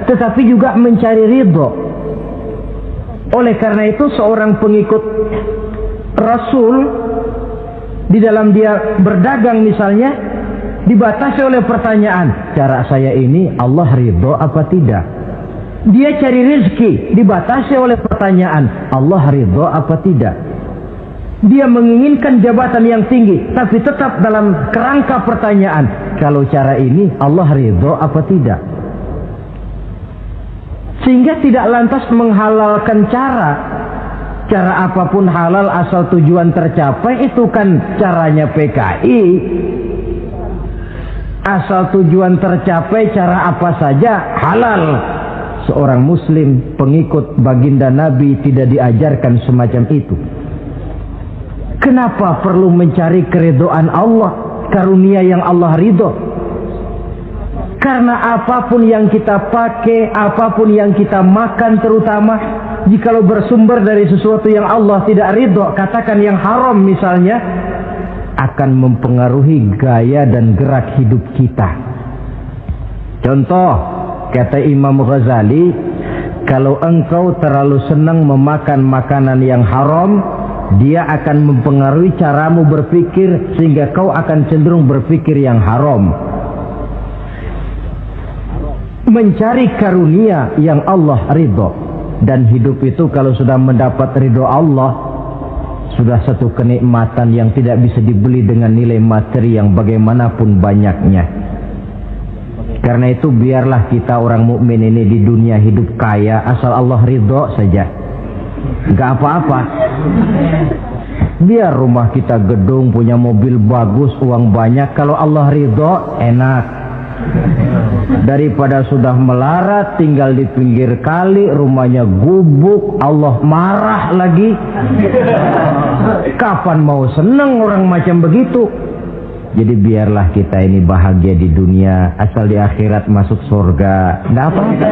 tetapi juga mencari ridho. Oleh karena itu seorang pengikut Rasul, di dalam dia berdagang misalnya, dibatasi oleh pertanyaan, cara saya ini Allah ridho apa tidak? Dia cari rezeki, dibatasi oleh pertanyaan, Allah ridho apa tidak? Dia menginginkan jabatan yang tinggi, tapi tetap dalam kerangka pertanyaan, kalau cara ini Allah ridho apa tidak? Sehingga tidak lantas menghalalkan cara apapun halal asal tujuan tercapai, itu kan caranya PKI. Asal tujuan tercapai cara apa saja halal. Seorang muslim pengikut baginda Nabi tidak diajarkan semacam itu. Kenapa perlu mencari keridhaan Allah, karunia yang Allah ridho? Karena apapun yang kita pakai, apapun yang kita makan terutama, Jikalau bersumber dari sesuatu yang Allah tidak ridho, katakan yang haram misalnya, akan mempengaruhi gaya dan gerak hidup kita. Contoh, kata Imam Ghazali, kalau engkau terlalu senang memakan makanan yang haram, dia akan mempengaruhi caramu berpikir sehingga kau akan cenderung berpikir yang haram. Mencari karunia yang Allah ridho, dan hidup itu kalau sudah mendapat ridho Allah, sudah satu kenikmatan yang tidak bisa dibeli dengan nilai materi yang bagaimanapun banyaknya. Karena itu biarlah kita orang mukmin ini di dunia hidup kaya asal Allah ridho saja. Gak apa-apa. Biar rumah kita gedung, punya mobil bagus, uang banyak, kalau Allah ridho enak. Daripada sudah melarat tinggal di pinggir kali, rumahnya gubuk, Allah marah lagi. Kapan mau senang orang macam begitu? Jadi biarlah kita ini bahagia di dunia, asal di akhirat masuk surga. Nggak apa-apa.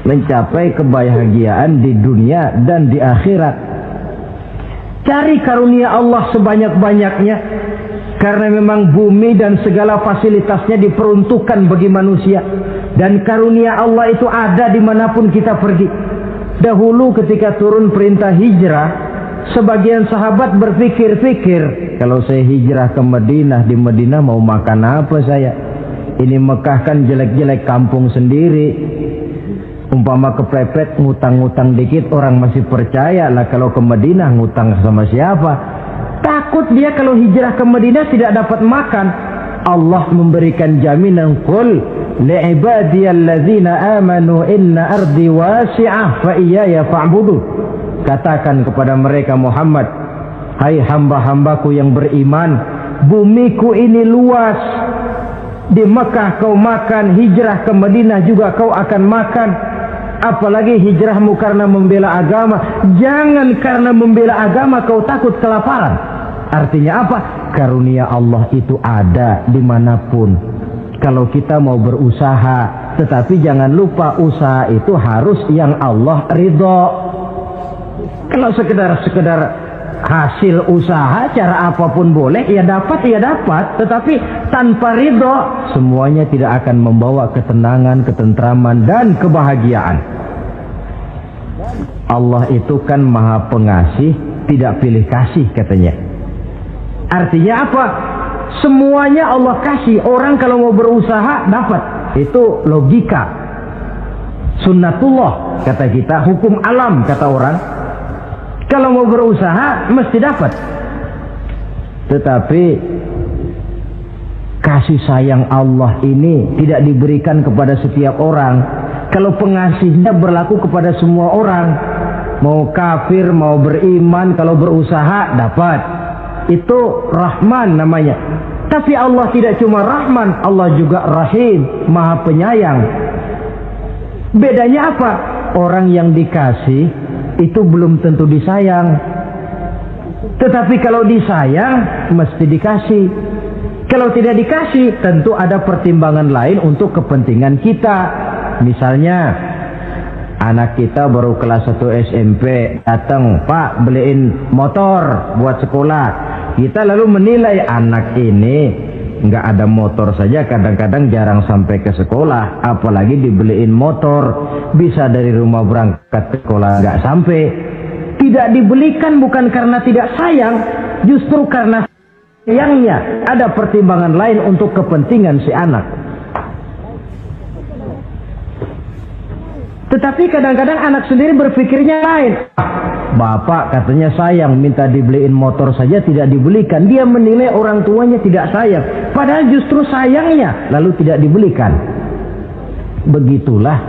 Mencapai kebahagiaan di dunia dan di akhirat. Cari karunia Allah sebanyak-banyaknya. Karena memang bumi dan segala fasilitasnya diperuntukkan bagi manusia. Dan karunia Allah itu ada dimanapun kita pergi. Dahulu ketika turun perintah hijrah, sebagian sahabat berpikir-pikir, kalau saya hijrah ke Madinah, di Madinah mau makan apa saya? Ini Mekah kan jelek-jelek, kampung sendiri. Umpama kepepet ngutang-ngutang dikit orang masih percaya lah, kalau ke Madinah ngutang sama siapa? Takut dia kalau hijrah ke Madinah tidak dapat makan. Allah memberikan jaminan, qul li'ibadiyalladzina amanu inna ardi wasi'ah fa iyaya fa'budu. Katakan kepada mereka Muhammad, hai hamba-hambaku yang beriman, bumiku ini luas. Di Mekah kau makan, hijrah ke Madinah juga kau akan makan. Apalagi hijrahmu karena membela agama. Jangan karena membela agama kau takut kelaparan. Artinya apa? Karunia Allah itu ada dimanapun. Kalau kita mau berusaha, tetapi jangan lupa usaha itu harus yang Allah ridho. Kalau sekedar hasil usaha cara apapun boleh, ya dapat. Tetapi tanpa ridho, semuanya tidak akan membawa ketenangan, ketentraman, dan kebahagiaan. Allah itu kan maha pengasih, tidak pilih kasih katanya. Artinya apa? Semuanya Allah kasih. Orang kalau mau berusaha dapat. Itu logika. Sunnatullah kata kita, hukum alam kata orang. Kalau mau berusaha mesti dapat. Tetapi kasih sayang Allah ini tidak diberikan kepada setiap orang. Kalau pengasihnya berlaku kepada semua orang, mau kafir mau beriman, kalau berusaha dapat. Itu Rahman namanya. Tapi Allah tidak cuma Rahman, Allah juga Rahim, maha penyayang. Bedanya apa? Orang yang dikasih itu belum tentu disayang. Tetapi kalau disayang mesti dikasih. Kalau tidak dikasih tentu ada pertimbangan lain untuk kepentingan kita. Misalnya anak kita baru kelas 1 SMP, datang, Pak beliin motor buat sekolah. Kita lalu menilai anak ini nggak ada motor saja kadang-kadang jarang sampai ke sekolah, apalagi dibeliin motor, bisa dari rumah berangkat ke sekolah nggak sampai. Tidak dibelikan bukan karena tidak sayang, justru karena sayangnya ada pertimbangan lain untuk kepentingan si anak. Tetapi kadang-kadang anak sendiri berpikirnya lain. Bapak katanya sayang, minta dibeliin motor saja tidak dibelikan. Dia menilai orang tuanya tidak sayang, padahal justru sayangnya lalu tidak dibelikan. Begitulah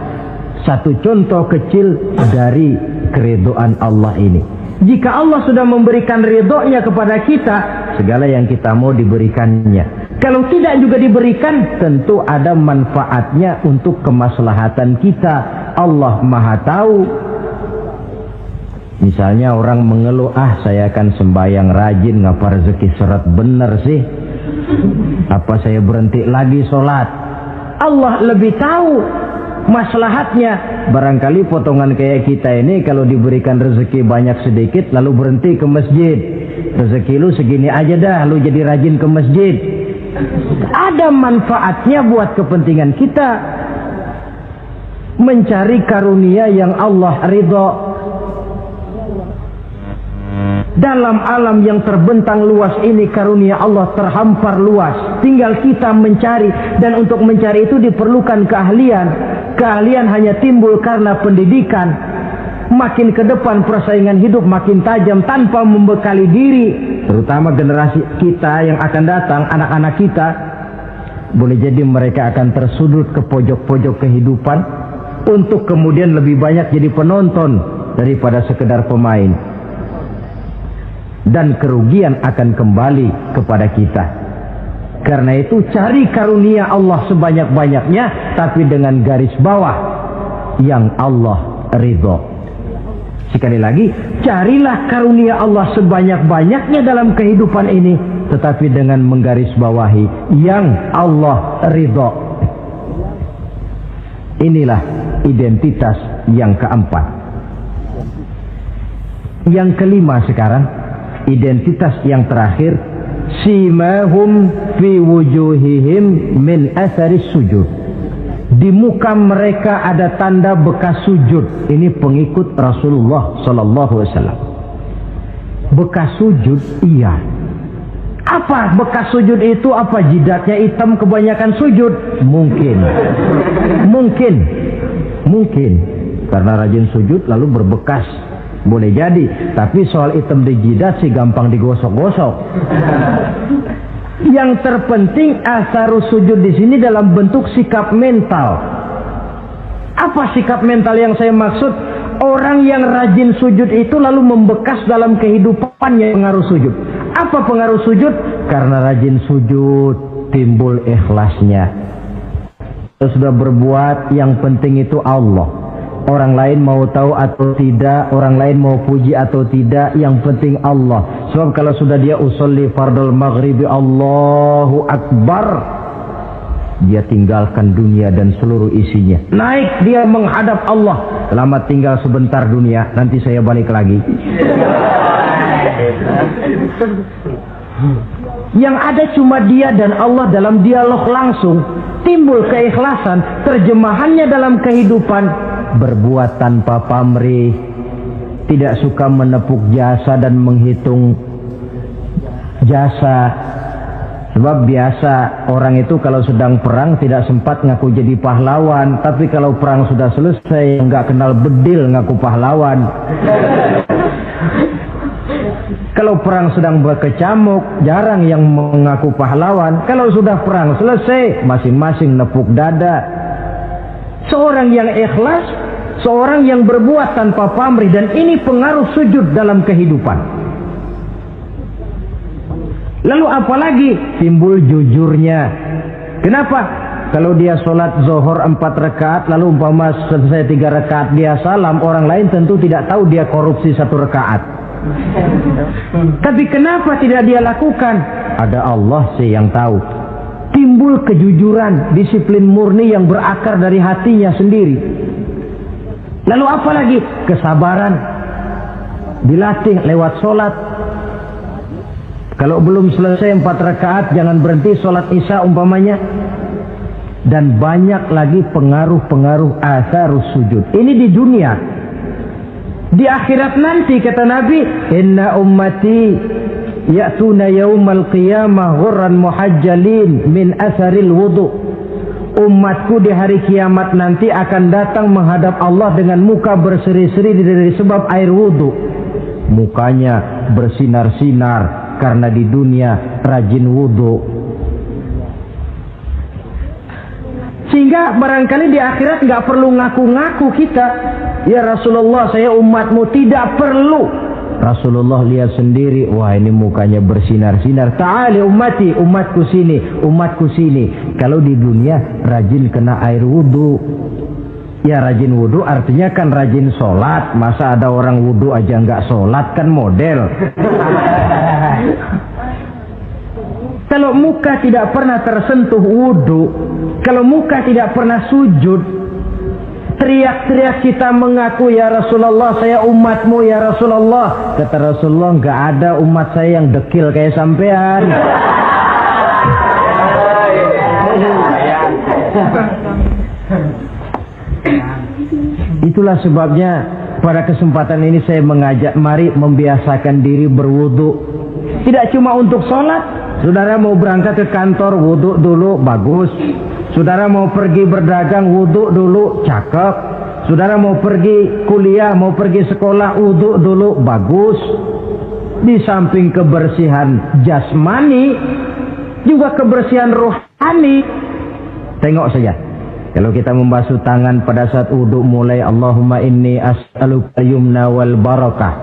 satu contoh kecil dari keridhaan Allah ini. Jika Allah sudah memberikan ridhonya kepada kita, segala yang kita mau diberikannya. Kalau tidak juga diberikan, tentu ada manfaatnya untuk kemaslahatan kita. Allah maha tahu. Misalnya orang mengeluh, saya akan sembahyang rajin, ngapa rezeki seret bener sih? Apa saya berhenti lagi sholat? Allah lebih tahu. maslahatnya. Barangkali potongan kayak kita ini kalau diberikan rezeki banyak sedikit lalu berhenti ke masjid. Rezeki lu segini aja dah, lu jadi rajin ke masjid. Ada manfaatnya buat kepentingan kita. Mencari karunia yang Allah ridho. Dalam alam yang terbentang luas ini karunia Allah terhampar luas. Tinggal kita mencari, dan untuk mencari itu diperlukan keahlian. Keahlian hanya timbul karena pendidikan. Makin ke depan persaingan hidup makin tajam tanpa membekali diri. Terutama generasi kita yang akan datang, anak-anak kita. Boleh jadi mereka akan tersudut ke pojok-pojok kehidupan untuk kemudian lebih banyak jadi penonton daripada sekedar pemain. Dan kerugian akan kembali kepada kita. Karena itu cari karunia Allah sebanyak-banyaknya, tapi dengan garis bawah yang Allah ridho. Sekali lagi, carilah karunia Allah sebanyak-banyaknya dalam kehidupan ini, tetapi dengan menggarisbawahi yang Allah ridho. Inilah identitas yang keempat. Yang kelima sekarang, identitas yang terakhir, simahum fi wujuhihim min atharis sujud. Di muka mereka ada tanda bekas sujud. Ini pengikut Rasulullah sallallahu alaihi wasallam. Bekas sujud, iya. Apa bekas sujud itu? Apa jidatnya hitam kebanyakan sujud? Mungkin. Karena rajin sujud lalu berbekas. Boleh jadi, tapi soal hitam di jidat sih gampang digosok-gosok. Yang terpenting asarus sujud di sini dalam bentuk sikap mental. Apa sikap mental yang saya maksud? Orang yang rajin sujud itu lalu membekas dalam kehidupannya pengaruh sujud. Apa pengaruh sujud? Karena rajin sujud timbul ikhlasnya. Sudah berbuat, yang penting itu Allah. Orang lain mau tahu atau tidak, orang lain mau puji atau tidak, yang penting Allah. Sebab kalau sudah dia usolli fardal maghribi Allahu Akbar, dia tinggalkan dunia dan seluruh isinya. Naik dia menghadap Allah. Selamat tinggal sebentar dunia, nanti saya balik lagi. Yang ada cuma dia dan Allah dalam dialog langsung. Timbul keikhlasan, terjemahannya dalam kehidupan. Berbuat tanpa pamrih, tidak suka menepuk jasa dan menghitung jasa. Sebab biasa orang itu kalau sedang perang tidak sempat ngaku jadi pahlawan, tapi kalau perang sudah selesai nggak kenal bedil ngaku pahlawan. Kalau perang sedang berkecamuk, jarang yang mengaku pahlawan. Kalau sudah perang selesai, masing-masing nepuk dada. Seorang yang ikhlas, seorang yang berbuat tanpa pamrih, dan ini pengaruh sujud dalam kehidupan. Lalu apalagi timbul jujurnya. Kenapa? Kalau dia sholat zuhur 4 rakaat, lalu umpama selesai 3 rakaat dia salam, orang lain tentu tidak tahu dia korupsi 1 rakaat. Tapi kenapa tidak dia lakukan? Ada Allah sih yang tahu. Timbul kejujuran, disiplin murni yang berakar dari hatinya sendiri. Lalu apa lagi? Kesabaran. Dilatih lewat sholat. Kalau belum selesai 4 rakaat, jangan berhenti sholat isya umpamanya. Dan banyak lagi pengaruh-pengaruh asarus sujud. Ini di dunia. Di akhirat nanti kata Nabi, inna ummati ya'tuna yaumal qiyamah ghurran muhajjalin min asaril wudu. Umatku di hari kiamat nanti akan datang menghadap Allah dengan muka berseri-seri dari sebab air wudu. Mukanya bersinar-sinar karena di dunia rajin wudu. Sehingga barangkali di akhirat nggak perlu ngaku-ngaku kita. Ya Rasulullah, saya umatmu, tidak perlu. Rasulullah lihat sendiri, wah ini mukanya bersinar-sinar. Ta'ali ummati, umatku sini, umatku sini. Kalau di dunia rajin kena air wudu. Ya rajin wudu artinya kan rajin sholat. Masa ada orang wudu aja nggak sholat, kan model. Kalau muka tidak pernah tersentuh wudu, kalau muka tidak pernah sujud, teriak-teriak kita mengaku, ya Rasulullah saya umatmu ya Rasulullah. Kata Rasulullah, nggak ada umat saya yang dekil kayak sampean. Itulah sebabnya pada kesempatan ini saya mengajak, mari membiasakan diri berwudu. Tidak cuma untuk sholat. Saudara mau berangkat ke kantor, wudu dulu, bagus. Saudara mau pergi berdagang, wudu dulu, cakep. Saudara mau pergi kuliah, mau pergi sekolah, wudu dulu, bagus. Di samping kebersihan jasmani, juga kebersihan rohani. Tengok saja. Kalau kita membasuh tangan pada saat wudu, mulai Allahumma inni as'aluka yumna wal barakah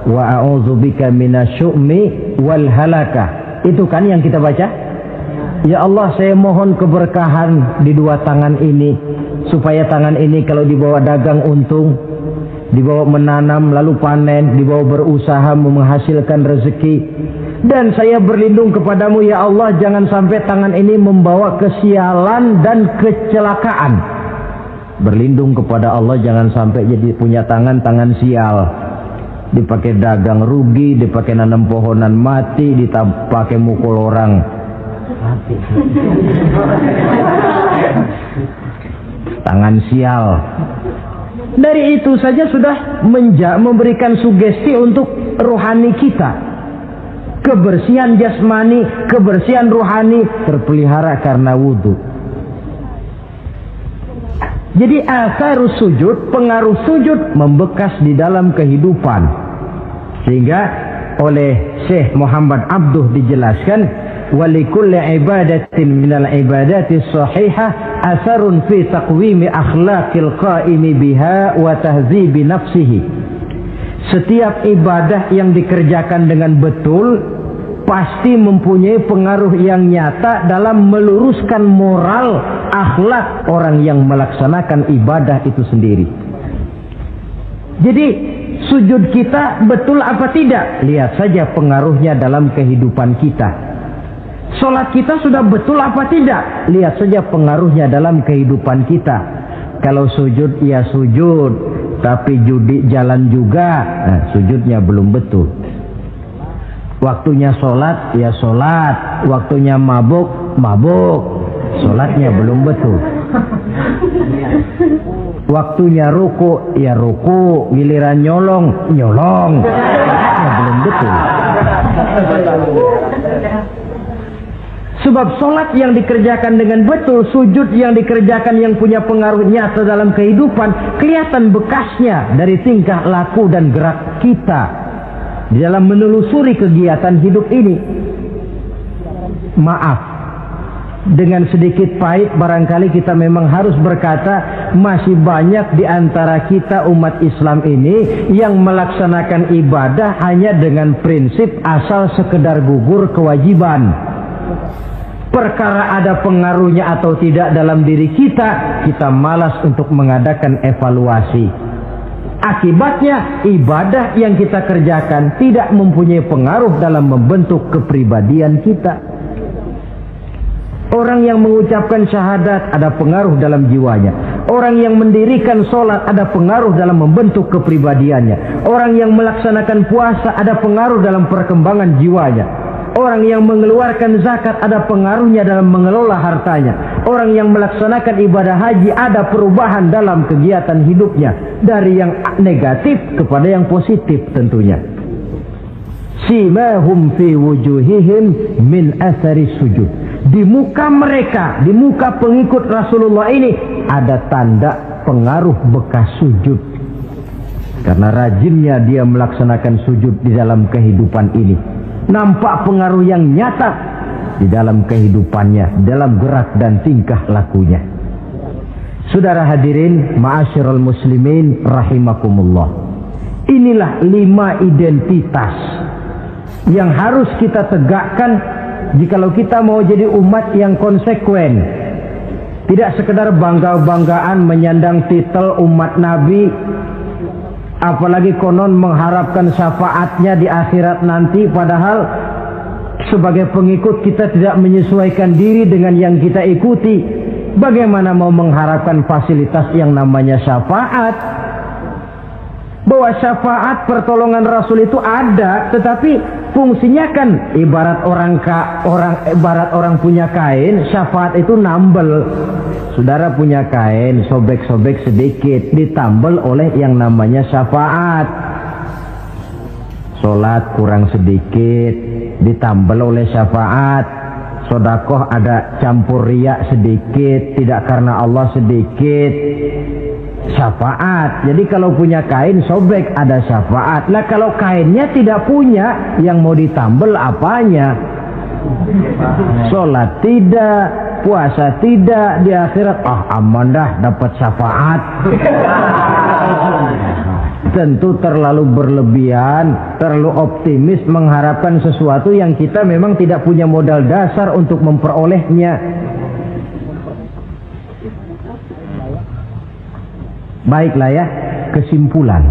wa a'udzubika minasyu'mi wal halakah. Itu kan yang kita baca. Ya Allah, saya mohon keberkahan di dua tangan ini, supaya tangan ini kalau dibawa dagang untung, dibawa menanam lalu panen, dibawa berusaha menghasilkan rezeki. Dan saya berlindung kepadamu ya Allah, jangan sampai tangan ini membawa kesialan dan kecelakaan. Berlindung kepada Allah jangan sampai jadi punya tangan sial. Dipakai dagang rugi, dipakai nanam pohonan mati, dipakai mukul orang mati. Tangan sial. Dari itu saja sudah memberikan sugesti untuk rohani kita. Kebersihan jasmani, kebersihan rohani terpelihara karena wudu. Jadi asarus sujud, pengaruh sujud membekas di dalam kehidupan. Sehingga oleh Syekh Muhammad Abduh dijelaskan, walikulli ibadatin minal ibadati sahihah asarun fi taqwimi akhlaqil qaimi biha wa tahzibi nafsihi. Setiap ibadah yang dikerjakan dengan betul pasti mempunyai pengaruh yang nyata dalam meluruskan moral akhlak orang yang melaksanakan ibadah itu sendiri. Jadi sujud kita betul apa tidak? Lihat saja pengaruhnya dalam kehidupan kita. Sholat kita sudah betul apa tidak? Lihat saja pengaruhnya dalam kehidupan kita. Kalau sujud ya sujud, tapi judi jalan juga, nah, sujudnya belum betul. Waktunya sholat ya sholat, waktunya mabuk, sholatnya belum betul. Waktunya ruku ya ruku, giliran nyolong, sholatnya belum betul. Sebab sholat yang dikerjakan dengan betul, sujud yang dikerjakan yang punya pengaruh nyata dalam kehidupan, kelihatan bekasnya dari tingkah laku dan gerak kita di dalam menelusuri kegiatan hidup ini. Maaf, dengan sedikit pahit barangkali kita memang harus berkata, masih banyak di antara kita umat Islam ini yang melaksanakan ibadah hanya dengan prinsip asal sekedar gugur kewajiban. Perkara ada pengaruhnya atau tidak dalam diri kita, kita malas untuk mengadakan evaluasi. Akibatnya ibadah yang kita kerjakan tidak mempunyai pengaruh dalam membentuk kepribadian kita. Orang yang mengucapkan syahadat ada pengaruh dalam jiwanya. Orang yang mendirikan sholat ada pengaruh dalam membentuk kepribadiannya. Orang yang melaksanakan puasa ada pengaruh dalam perkembangan jiwanya. Orang yang mengeluarkan zakat ada pengaruhnya dalam mengelola hartanya. Orang yang melaksanakan ibadah haji ada perubahan dalam kegiatan hidupnya. Dari yang negatif kepada yang positif tentunya. Simahum fi wujuhihim min athari sujud. Di muka mereka, di muka pengikut Rasulullah ini ada tanda pengaruh bekas sujud. Karena rajinnya dia melaksanakan sujud di dalam kehidupan ini. Nampak pengaruh yang nyata di dalam kehidupannya, dalam gerak dan tingkah lakunya. Saudara hadirin, ma'asyiral muslimin rahimakumullah. Inilah 5 identitas yang harus kita tegakkan jikalau kita mau jadi umat yang konsekuen. Tidak sekedar bangga-banggaan menyandang titel umat Nabi, apalagi konon mengharapkan syafaatnya di akhirat nanti, padahal sebagai pengikut kita tidak menyesuaikan diri dengan yang kita ikuti. bagaimana mau mengharapkan fasilitas yang namanya syafaat? Bahwa syafaat pertolongan Rasul itu ada, tetapi fungsinya kan ibarat orang punya kain, syafaat itu nambel. Saudara punya kain, sobek-sobek sedikit, ditambel oleh yang namanya syafaat. Sholat kurang sedikit, ditambel oleh syafaat. Sodakoh ada campur riya sedikit, tidak karena Allah sedikit, syafaat. Jadi kalau punya kain sobek ada syafaat. Lah kalau kainnya tidak punya, yang mau ditambel apanya? Sholat tidak, puasa tidak, di akhirat aman dah dapat syafaat. Tentu terlalu berlebihan, terlalu optimis mengharapkan sesuatu yang kita memang tidak punya modal dasar untuk memperolehnya. Baiklah ya, kesimpulan.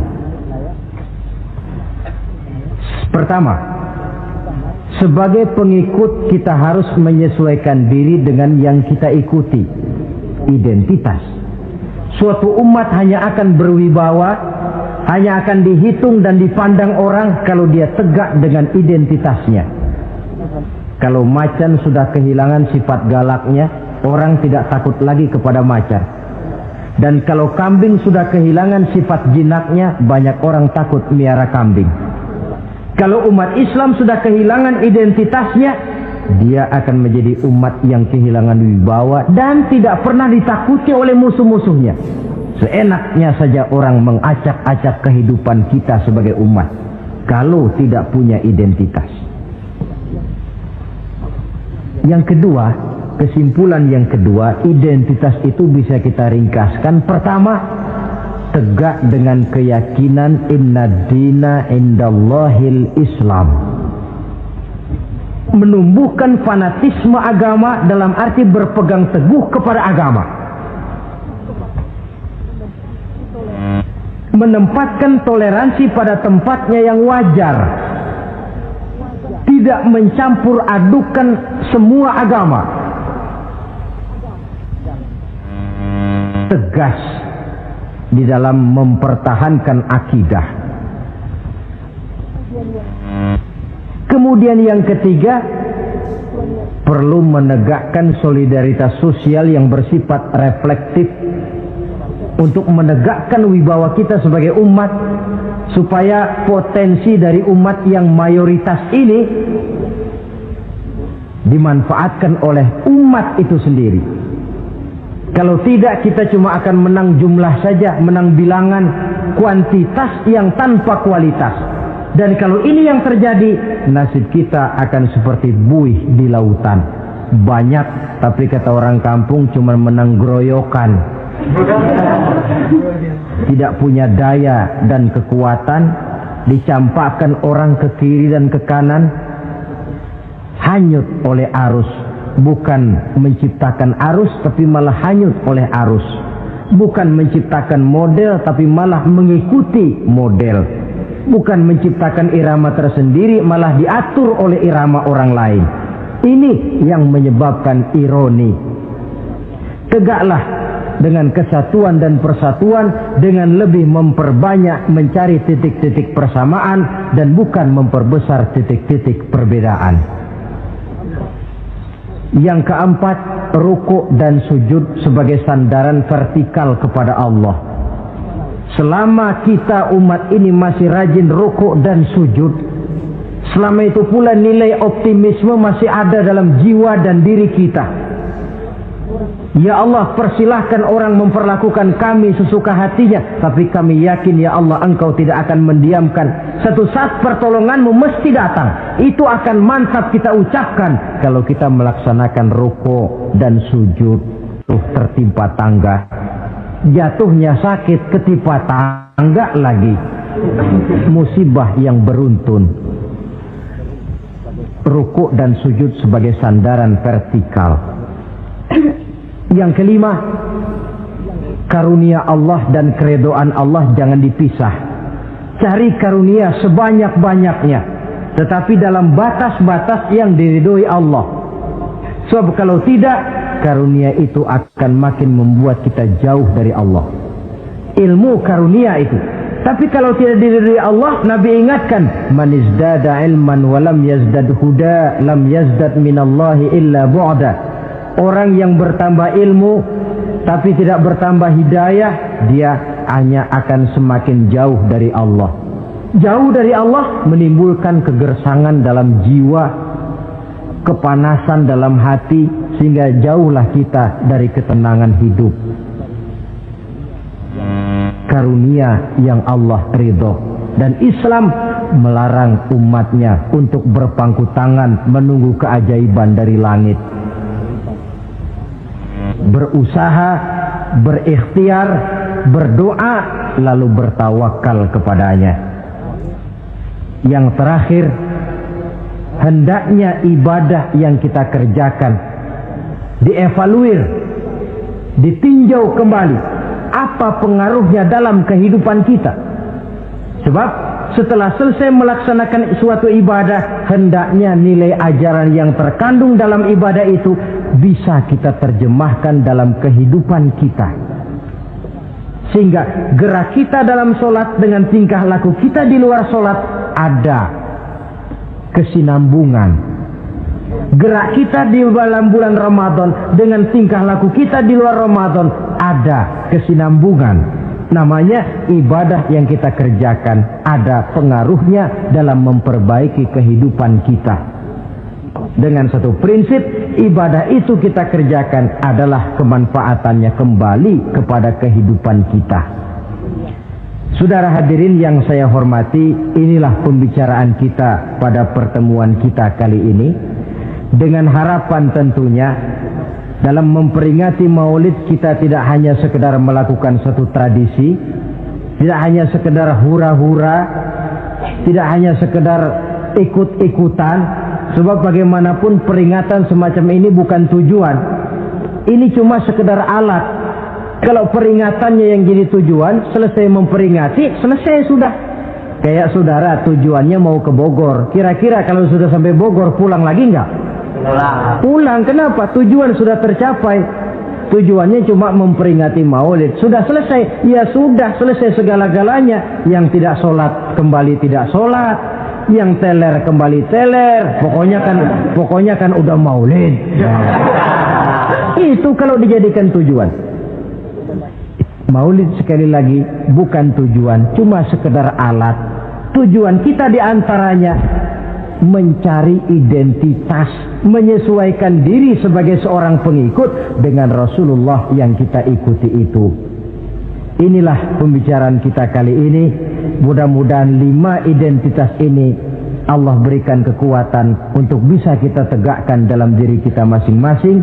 Pertama, sebagai pengikut kita harus menyesuaikan diri dengan yang kita ikuti. Identitas. Suatu umat hanya akan berwibawa, hanya akan dihitung dan dipandang orang kalau dia tegak dengan identitasnya. Kalau macan sudah kehilangan sifat galaknya, orang tidak takut lagi kepada macan. Dan kalau kambing sudah kehilangan sifat jinaknya, banyak orang takut miara kambing. Kalau umat Islam sudah kehilangan identitasnya, dia akan menjadi umat yang kehilangan wibawa dan tidak pernah ditakuti oleh musuh-musuhnya. Seenaknya saja orang mengacak-acak kehidupan kita sebagai umat kalau tidak punya identitas. Yang kedua, kesimpulan yang kedua, identitas itu bisa kita ringkaskan. Pertama, tegak dengan keyakinan inna dina indallahil Islam. Menumbuhkan fanatisme agama dalam arti berpegang teguh kepada agama. Menempatkan toleransi pada tempatnya yang wajar. Tidak mencampur adukan semua agama. Tegas di dalam mempertahankan akidah. Kemudian yang ketiga, perlu menegakkan solidaritas sosial yang bersifat reflektif untuk menegakkan wibawa kita sebagai umat, supaya potensi dari umat yang mayoritas ini dimanfaatkan oleh umat itu sendiri. Kalau tidak, kita cuma akan menang jumlah saja, menang bilangan, kuantitas yang tanpa kualitas. Dan kalau ini yang terjadi, nasib kita akan seperti buih di lautan. Banyak, tapi kata orang kampung cuma menang geroyokan. Tidak punya daya dan kekuatan, dicampakkan orang ke kiri dan ke kanan, hanyut oleh arus. Bukan menciptakan arus, tapi malah hanyut oleh arus. Bukan menciptakan model, tapi malah mengikuti model. Bukan menciptakan irama tersendiri, malah diatur oleh irama orang lain. Ini yang menyebabkan ironi. Tegaklah dengan kesatuan dan persatuan, dengan lebih memperbanyak mencari titik-titik persamaan dan bukan memperbesar titik-titik perbedaan. Yang keempat, rukuk dan sujud sebagai sandaran vertikal kepada Allah. Selama kita umat ini masih rajin rukuk dan sujud, selama itu pula nilai optimisme masih ada dalam jiwa dan diri kita. Ya Allah, persilahkan orang memperlakukan kami sesuka hatinya, tapi kami yakin ya Allah, Engkau tidak akan mendiamkan. Satu saat pertolonganmu mesti datang. Itu akan mantap kita ucapkan kalau kita melaksanakan rukuk dan sujud. Tertimpa tangga, jatuhnya sakit, ketimpa tangga lagi, musibah yang beruntun. Rukuk dan sujud sebagai sandaran vertikal. Yang kelima, karunia Allah dan keredoan Allah jangan dipisah. Cari karunia sebanyak-banyaknya, tetapi dalam batas-batas yang diridhoi Allah. Sebab kalau tidak, karunia itu akan makin membuat kita jauh dari Allah. Ilmu karunia itu. Tapi kalau tidak dari Allah, Nabi ingatkan, man izdada ilman wa lam yazdad huda lam yazdad minallahi illa bu'da. Orang yang bertambah ilmu tapi tidak bertambah hidayah, dia hanya akan semakin jauh dari Allah. Jauh dari Allah menimbulkan kegersangan dalam jiwa, kepanasan dalam hati, sehingga jauhlah kita dari ketenangan hidup. Karunia yang Allah ridho, dan Islam melarang umatnya untuk berpangku tangan menunggu keajaiban dari langit. Berusaha, berikhtiar, berdoa, lalu bertawakal kepadanya. Yang terakhir, hendaknya ibadah yang kita kerjakan dievaluir, ditinjau kembali apa pengaruhnya dalam kehidupan kita. Sebab setelah selesai melaksanakan suatu ibadah, hendaknya nilai ajaran yang terkandung dalam ibadah itu bisa kita terjemahkan dalam kehidupan kita, sehingga gerak kita dalam sholat dengan tingkah laku kita di luar sholat ada kesinambungan. Gerak kita di dalam bulan Ramadan dengan tingkah laku kita di luar Ramadan ada kesinambungan. Namanya ibadah yang kita kerjakan ada pengaruhnya dalam memperbaiki kehidupan kita. Dengan satu prinsip, ibadah itu kita kerjakan adalah kemanfaatannya kembali kepada kehidupan kita. Saudara hadirin yang saya hormati, inilah pembicaraan kita pada pertemuan kita kali ini. Dengan harapan tentunya dalam memperingati Maulid kita tidak hanya sekedar melakukan satu tradisi, tidak hanya sekedar hura-hura, tidak hanya sekedar ikut-ikutan, sebab bagaimanapun peringatan semacam ini bukan tujuan. Ini cuma sekedar alat. Kalau peringatannya yang jadi tujuan, selesai memperingati, selesai sudah. Kayak saudara tujuannya mau ke Bogor, kira-kira kalau sudah sampai Bogor pulang lagi enggak? Pulang. Kenapa? Tujuan sudah tercapai. Tujuannya cuma memperingati Maulid. Sudah selesai. Ya sudah selesai segala-galanya. Yang tidak sholat kembali tidak sholat, yang teler kembali teler. Pokoknya kan udah Maulid. Itu kalau dijadikan tujuan. Maulid sekali lagi bukan tujuan, cuma sekedar alat. Tujuan kita diantaranya mencari identitas, menyesuaikan diri sebagai seorang pengikut dengan Rasulullah yang kita ikuti itu. Inilah pembicaraan kita kali ini. Mudah-mudahan 5 identitas ini Allah berikan kekuatan untuk bisa kita tegakkan dalam diri kita masing-masing,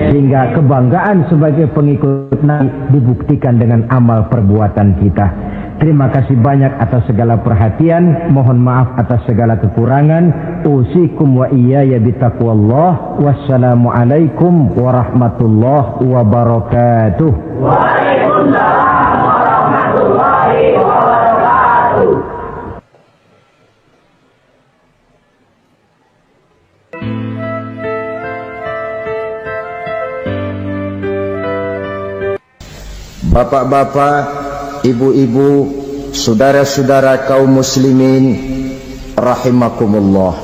sehingga kebanggaan sebagai pengikut Nabi dibuktikan dengan amal perbuatan kita. Terima kasih banyak atas segala perhatian. Mohon maaf atas segala kekurangan. Usikum wa iyaya bitaqwallah. Wassalamualaikum warahmatullahi wabarakatuh. Waalaikumsalam warahmatullahi wabarakatuh. Bapak-bapak, ibu-ibu, saudara-saudara kaum muslimin rahimakumullah.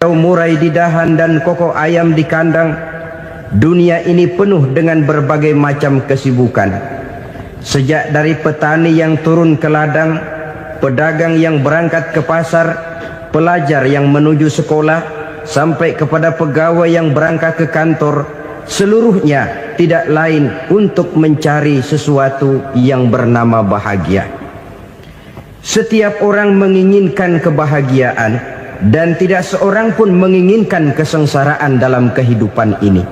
Murai di dahan dan kokok ayam di kandang. Dunia ini penuh dengan berbagai macam kesibukan. Sejak dari petani yang turun ke ladang, pedagang yang berangkat ke pasar, pelajar yang menuju sekolah, sampai kepada pegawai yang berangkat ke kantor, seluruhnya tidak lain untuk mencari sesuatu yang bernama bahagia. Setiap orang menginginkan kebahagiaan, dan tidak seorang pun menginginkan kesengsaraan dalam kehidupan ini.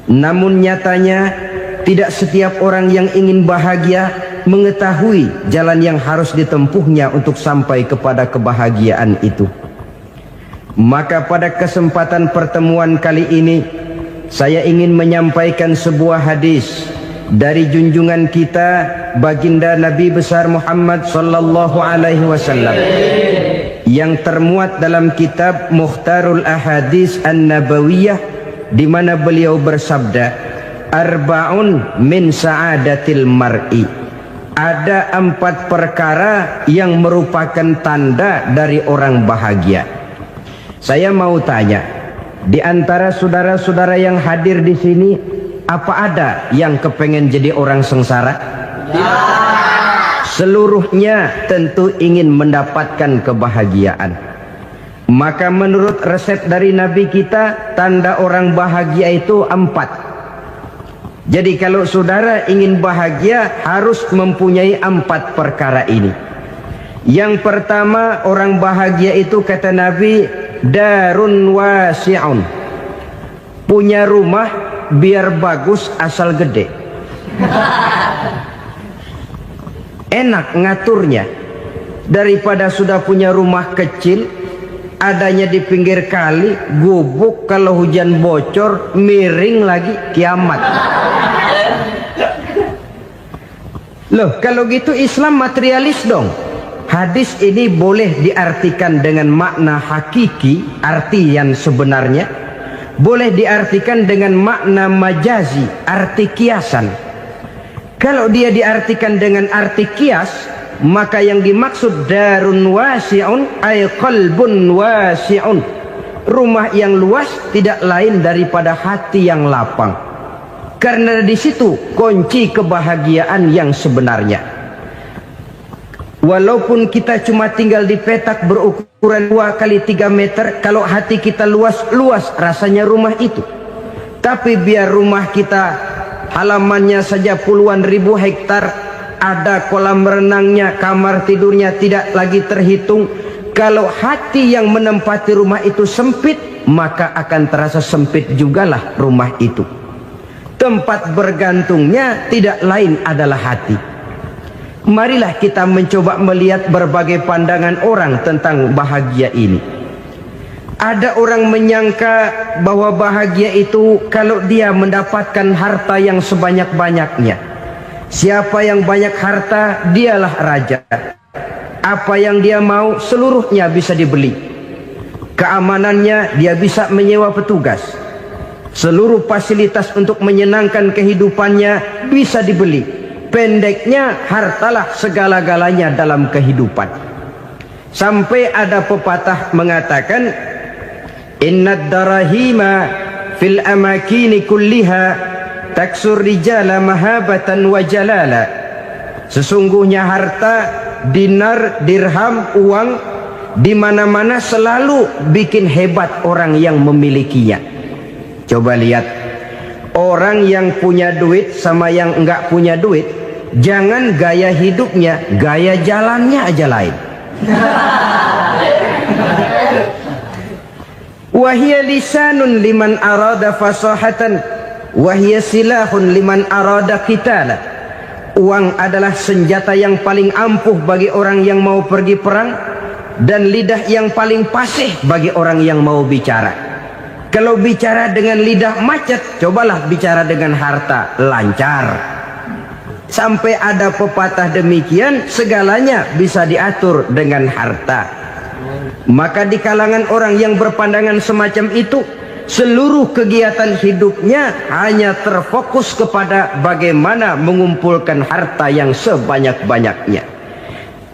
Namun nyatanya tidak setiap orang yang ingin bahagia mengetahui jalan yang harus ditempuhnya untuk sampai kepada kebahagiaan itu. Maka pada kesempatan pertemuan kali ini, saya ingin menyampaikan sebuah hadis dari junjungan kita baginda Nabi besar Muhammad sallallahu alaihi wasallam. yang termuat dalam kitab Mukhtarul Ahadits An-Nabawiyah, di mana beliau bersabda, arba'un min sa'adatil mar'i. Ada 4 perkara yang merupakan tanda dari orang bahagia. Saya mau tanya, di antara saudara-saudara yang hadir di sini, apa ada yang kepengen jadi orang sengsara? Ya. Seluruhnya tentu ingin mendapatkan kebahagiaan. Maka menurut resep dari Nabi kita, tanda orang bahagia itu 4. Jadi kalau saudara ingin bahagia, harus mempunyai 4 perkara ini. Yang pertama, orang bahagia itu kata Nabi, darun wasi'un. Punya rumah biar bagus asal gede. Enak ngaturnya daripada sudah punya rumah kecil, adanya di pinggir kali, gubuk, kalau hujan bocor, miring lagi, kiamat. Loh, kalau gitu Islam materialis dong. Hadis ini boleh diartikan dengan makna hakiki, arti yang sebenarnya. Boleh diartikan dengan makna majazi, arti kiasan. Kalau dia diartikan dengan arti kias, maka yang dimaksud darun wasi'un ay qalbun wasi'un. Rumah yang luas tidak lain daripada hati yang lapang. Karena di situ kunci kebahagiaan yang sebenarnya. Walaupun kita cuma tinggal di petak berukuran 2 kali 3 meter, kalau hati kita luas rasanya rumah itu. Tapi biar rumah kita halamannya saja puluhan ribu hektar, ada kolam renangnya, kamar tidurnya tidak lagi terhitung. Kalau hati yang menempati rumah itu sempit, maka akan terasa sempit jugalah rumah itu. Tempat bergantungnya tidak lain adalah hati. Marilah kita mencoba melihat berbagai pandangan orang tentang bahagia ini. Ada orang menyangka bahwa bahagia itu kalau dia mendapatkan harta yang sebanyak-banyaknya. Siapa yang banyak harta, dialah raja. Apa yang dia mau, seluruhnya bisa dibeli. Keamanannya, dia bisa menyewa petugas. Seluruh fasilitas untuk menyenangkan kehidupannya bisa dibeli. Pendeknya, hartalah segala-galanya dalam kehidupan. Sampai ada pepatah mengatakan, innad darahima fil amakini kulliha taksur rijala mahabatan wa jalala. Sesungguhnya harta, dinar, dirham, uang di mana-mana selalu bikin hebat orang yang memilikinya. Coba lihat, orang yang punya duit sama yang enggak punya duit, jangan gaya hidupnya, gaya jalannya aja lain. Wahia lisanun liman arada fasahatan, wahia silahun liman arada qitala. Uang adalah senjata yang paling ampuh bagi orang yang mau pergi perang, dan lidah yang paling fasih bagi orang yang mau bicara. Kalau bicara dengan lidah macet, cobalah bicara dengan harta, lancar. Sampai ada pepatah demikian, segalanya bisa diatur dengan harta. Maka di kalangan orang yang berpandangan semacam itu, seluruh kegiatan hidupnya hanya terfokus kepada bagaimana mengumpulkan harta yang sebanyak-banyaknya.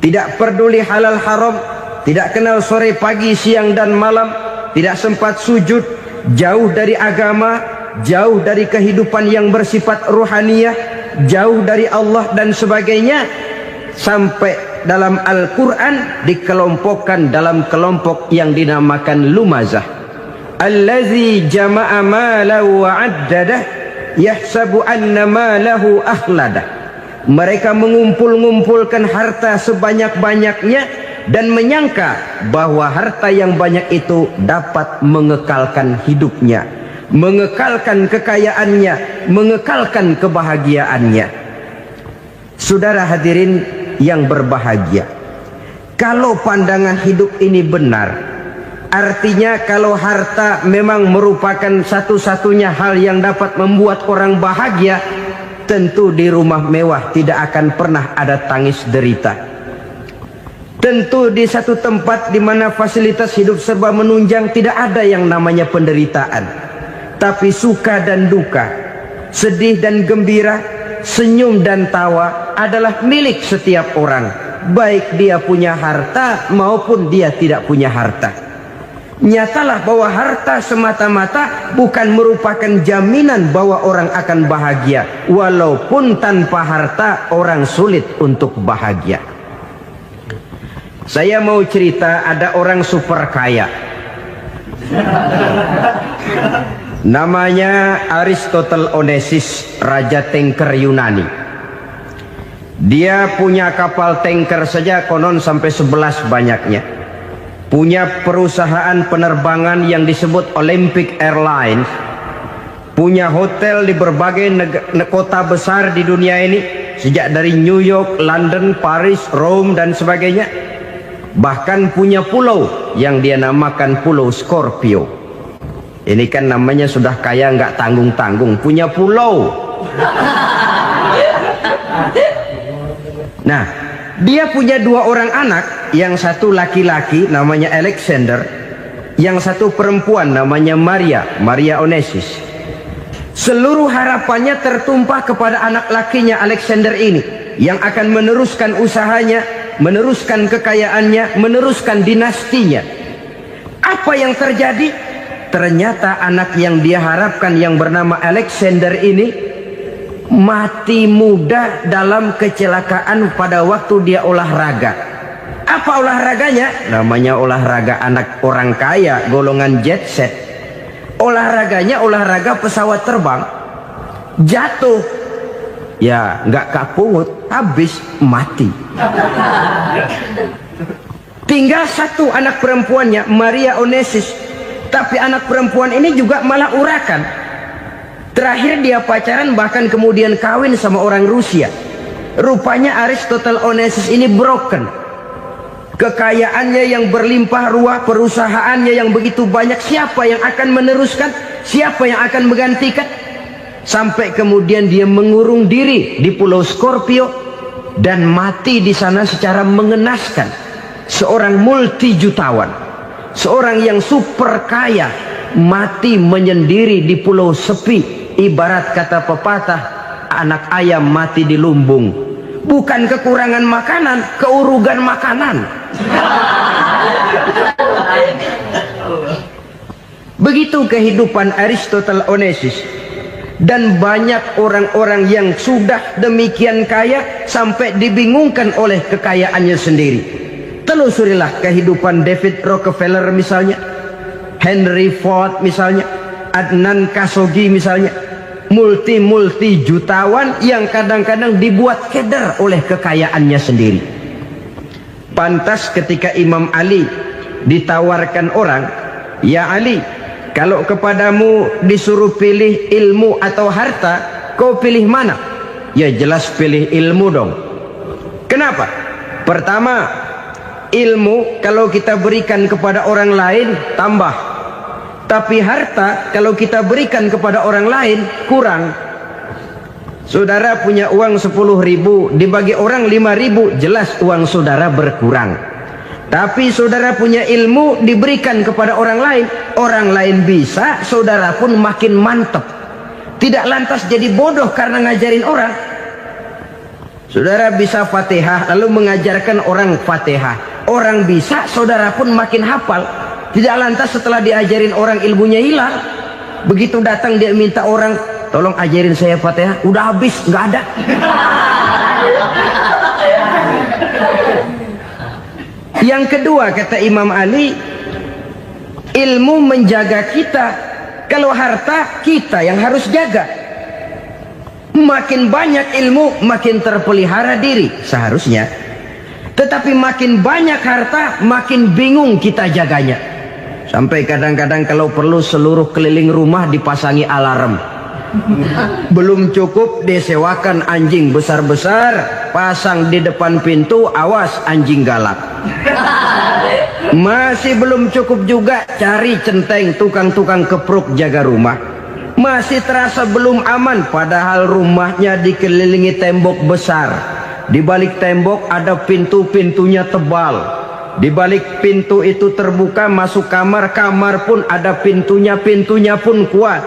Tidak peduli halal haram, tidak kenal sore pagi siang dan malam, tidak sempat sujud, jauh dari agama, jauh dari kehidupan yang bersifat ruhaniyah, jauh dari Allah dan sebagainya. Sampai dalam Al-Quran dikelompokkan dalam kelompok yang dinamakan lumazah. Allazi jama'a malahu wa 'addadah yahsabu anna malahu akhladah. Mereka mengumpul-ngumpulkan harta sebanyak-banyaknya dan menyangka bahwa harta yang banyak itu dapat mengekalkan hidupnya, mengekalkan kekayaannya, mengekalkan kebahagiaannya. Saudara hadirin yang berbahagia, kalau pandangan hidup ini benar, artinya kalau harta memang merupakan satu-satunya hal yang dapat membuat orang bahagia, tentu di rumah mewah tidak akan pernah ada tangis derita. Tentu di satu tempat di mana fasilitas hidup serba menunjang, tidak ada yang namanya penderitaan. Tapi suka dan duka, sedih dan gembira, senyum dan tawa adalah milik setiap orang, baik dia punya harta maupun dia tidak punya harta. Nyatalah bahwa harta semata-mata bukan merupakan jaminan bahwa orang akan bahagia. Walaupun tanpa harta orang sulit untuk bahagia. Saya mau cerita, ada orang super kaya. Namanya Aristotle Onesimus, Raja Tanker Yunani. Dia punya kapal tanker saja konon sampai 11 banyaknya. Punya perusahaan penerbangan yang disebut Olympic Airlines. Punya hotel di berbagai kota besar di dunia ini, sejak dari New York, London, Paris, Rome dan sebagainya. Bahkan punya pulau yang dia namakan Pulau Scorpio. Ini kan namanya sudah kaya nggak tanggung-tanggung, punya pulau. Nah, dia punya 2 orang anak, yang satu laki-laki namanya Alexander, yang satu perempuan namanya Maria Onesimus. Seluruh harapannya tertumpah kepada anak lakinya Alexander ini, yang akan meneruskan usahanya, meneruskan kekayaannya, meneruskan dinastinya. Apa yang terjadi? Ternyata anak yang dia harapkan yang bernama Alexander ini mati muda dalam kecelakaan pada waktu dia olahraga. Apa olahraganya? Namanya olahraga anak orang kaya, golongan jet set. Olahraganya olahraga pesawat terbang. Jatuh, ya nggak kapungut, habis mati. Tinggal satu anak perempuannya, Maria Onesimus. Tapi anak perempuan ini juga malah urakan. Terakhir dia pacaran, bahkan kemudian kawin sama orang Rusia. Rupanya Aristotle Onesimus ini broken. Kekayaannya yang berlimpah ruah, perusahaannya yang begitu banyak, siapa yang akan meneruskan? Siapa yang akan menggantikan? Sampai kemudian dia mengurung diri di Pulau Scorpio dan mati di sana secara mengenaskan. Seorang multi jutawan, seorang yang super kaya, mati menyendiri di pulau sepi. Ibarat kata pepatah, anak ayam mati di lumbung. Bukan kekurangan makanan, keurugan makanan. Begitu kehidupan Aristotle Onesimus. Dan banyak orang-orang yang sudah demikian kaya sampai dibingungkan oleh kekayaannya sendiri. Telusurilah kehidupan David Rockefeller misalnya, Henry Ford misalnya, Adnan Khashoggi misalnya. Multi jutawan yang kadang-kadang dibuat keder oleh kekayaannya sendiri. Pantas ketika Imam Ali ditawarkan orang, "Ya Ali, kalau kepadamu disuruh pilih ilmu atau harta, kau pilih mana?" Ya jelas pilih ilmu dong. Kenapa? Pertama, ilmu kalau kita berikan kepada orang lain tambah. Tapi harta kalau kita berikan kepada orang lain kurang. Saudara punya uang 10.000, dibagi orang 5.000, jelas uang saudara berkurang. Tapi saudara punya ilmu, diberikan kepada orang lain bisa, saudara pun makin mantep. Tidak lantas jadi bodoh karena ngajarin orang. Saudara bisa Fatihah lalu mengajarkan orang Fatihah. Orang bisa, saudara pun makin hafal. Tidak lantas setelah diajarin orang ilmunya hilang. Begitu datang dia minta orang, "Tolong ajarin saya Fatihah." Udah habis, nggak ada. Yang kedua kata Imam Ali, ilmu menjaga kita. Kalau harta kita yang harus jaga. Makin banyak ilmu makin terpelihara diri seharusnya. Tetapi makin banyak harta makin bingung kita jaganya. Sampai kadang-kadang kalau perlu seluruh keliling rumah dipasangi alarm. Belum cukup disewakan anjing besar-besar, pasang di depan pintu, awas anjing galak. Masih belum cukup juga, cari centeng tukang-tukang kepruk jaga rumah. Masih terasa belum aman, padahal rumahnya dikelilingi tembok besar. Di balik tembok ada pintu-pintunya tebal. Di balik pintu itu terbuka masuk kamar, kamar pun ada pintunya, pintunya pun kuat.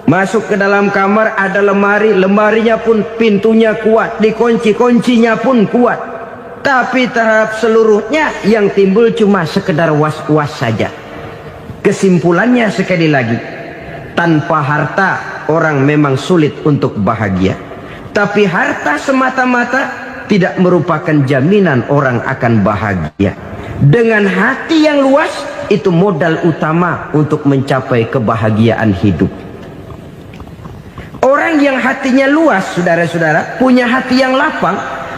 Masuk ke dalam kamar ada lemari, lemarinya pun pintunya kuat, dikunci, kuncinya pun kuat. Tapi terhadap seluruhnya yang timbul cuma sekedar was-was saja. Kesimpulannya sekali lagi, tanpa harta orang memang sulit untuk bahagia. Tapi harta semata-mata tidak merupakan jaminan orang akan bahagia. Dengan hati yang luas, itu modal utama untuk mencapai kebahagiaan hidup. Orang yang hatinya luas, saudara-saudara, punya hati yang lapang,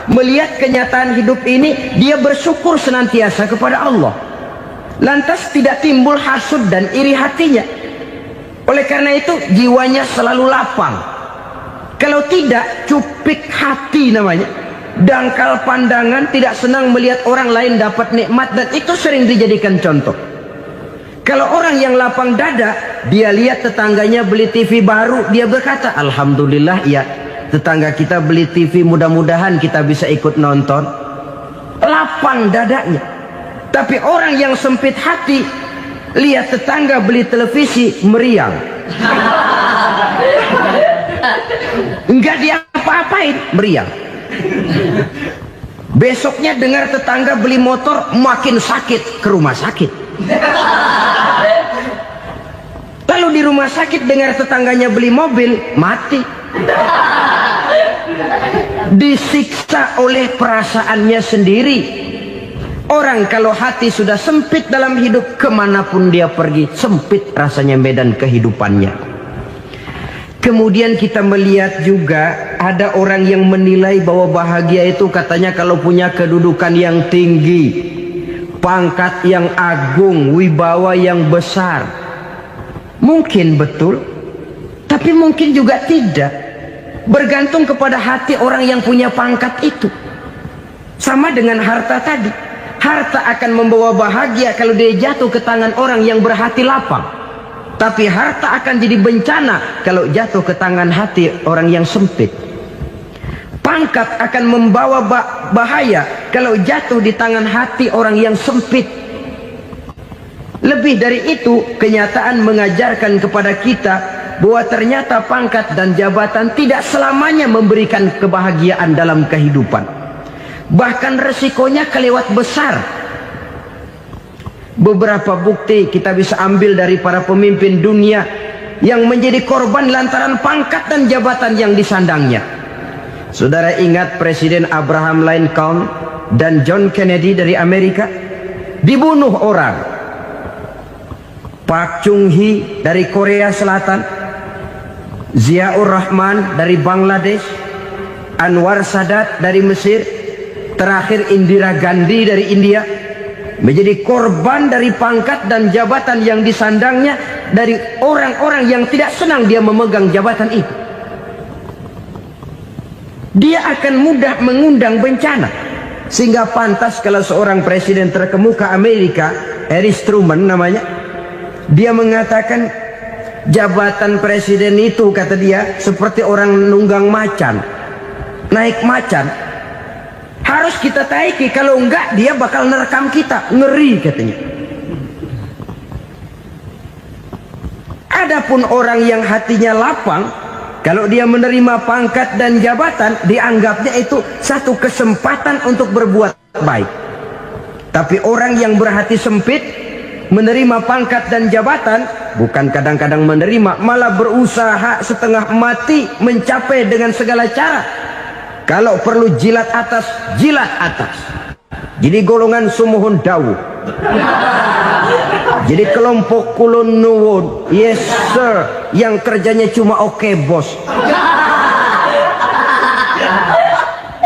melihat kenyataan hidup ini, dia bersyukur senantiasa kepada Allah. Lantas tidak timbul hasud dan iri hatinya. Oleh karena itu, jiwanya selalu lapang. Kalau tidak, cupik hati namanya. Dangkal pandangan, tidak senang melihat orang lain dapat nikmat, dan itu sering dijadikan contoh. Kalau orang yang lapang dada, dia lihat tetangganya beli TV baru, dia berkata, alhamdulillah ya, tetangga kita beli TV, mudah-mudahan kita bisa ikut nonton. Lapang dadanya. Tapi orang yang sempit hati, lihat tetangga beli televisi, meriang. Enggak diapa-apain, meriang. Besoknya dengar tetangga beli motor, makin sakit, ke rumah sakit. Lalu di rumah sakit dengar tetangganya beli mobil, mati. Disiksa oleh perasaannya sendiri. Orang kalau hati sudah sempit dalam hidup, kemanapun dia pergi, sempit rasanya medan kehidupannya. Kemudian kita melihat juga ada orang yang menilai bahwa bahagia itu katanya kalau punya kedudukan yang tinggi, pangkat yang agung, wibawa yang besar. Mungkin betul, tapi mungkin juga tidak. Bergantung kepada hati orang yang punya pangkat itu. Sama dengan harta tadi. Harta akan membawa bahagia kalau dia jatuh ke tangan orang yang berhati lapang. Tapi harta akan jadi bencana kalau jatuh ke tangan hati orang yang sempit. Pangkat akan membawa bahaya kalau jatuh di tangan hati orang yang sempit. Lebih dari itu, kenyataan mengajarkan kepada kita bahwa ternyata pangkat dan jabatan tidak selamanya memberikan kebahagiaan dalam kehidupan. Bahkan resikonya kelewat besar. Beberapa bukti kita bisa ambil dari para pemimpin dunia yang menjadi korban lantaran pangkat dan jabatan yang disandangnya. Saudara ingat Presiden Abraham Lincoln dan John Kennedy dari Amerika? Dibunuh orang. Park Chung-hee dari Korea Selatan, Ziaur Rahman dari Bangladesh, Anwar Sadat dari Mesir, terakhir Indira Gandhi dari India, menjadi korban dari pangkat dan jabatan yang disandangnya dari orang-orang yang tidak senang dia memegang jabatan itu. Dia akan mudah mengundang bencana. Sehingga pantas kalau seorang presiden terkemuka Amerika, Harry Truman namanya, dia mengatakan jabatan presiden itu, kata dia, seperti orang nunggang macan, naik macan. Harus kita taiki, kalau enggak dia bakal nerekam kita, ngeri katanya. Adapun orang yang hatinya lapang, kalau dia menerima pangkat dan jabatan, dianggapnya itu satu kesempatan untuk berbuat baik. Tapi orang yang berhati sempit, menerima pangkat dan jabatan, bukan kadang-kadang menerima, malah berusaha setengah mati mencapai dengan segala cara. Kalau perlu jilat atas, jilat atas. Jadi golongan sumuhun dawuh. Jadi kelompok kulon nuwun, yes sir, yang kerjanya cuma oke bos.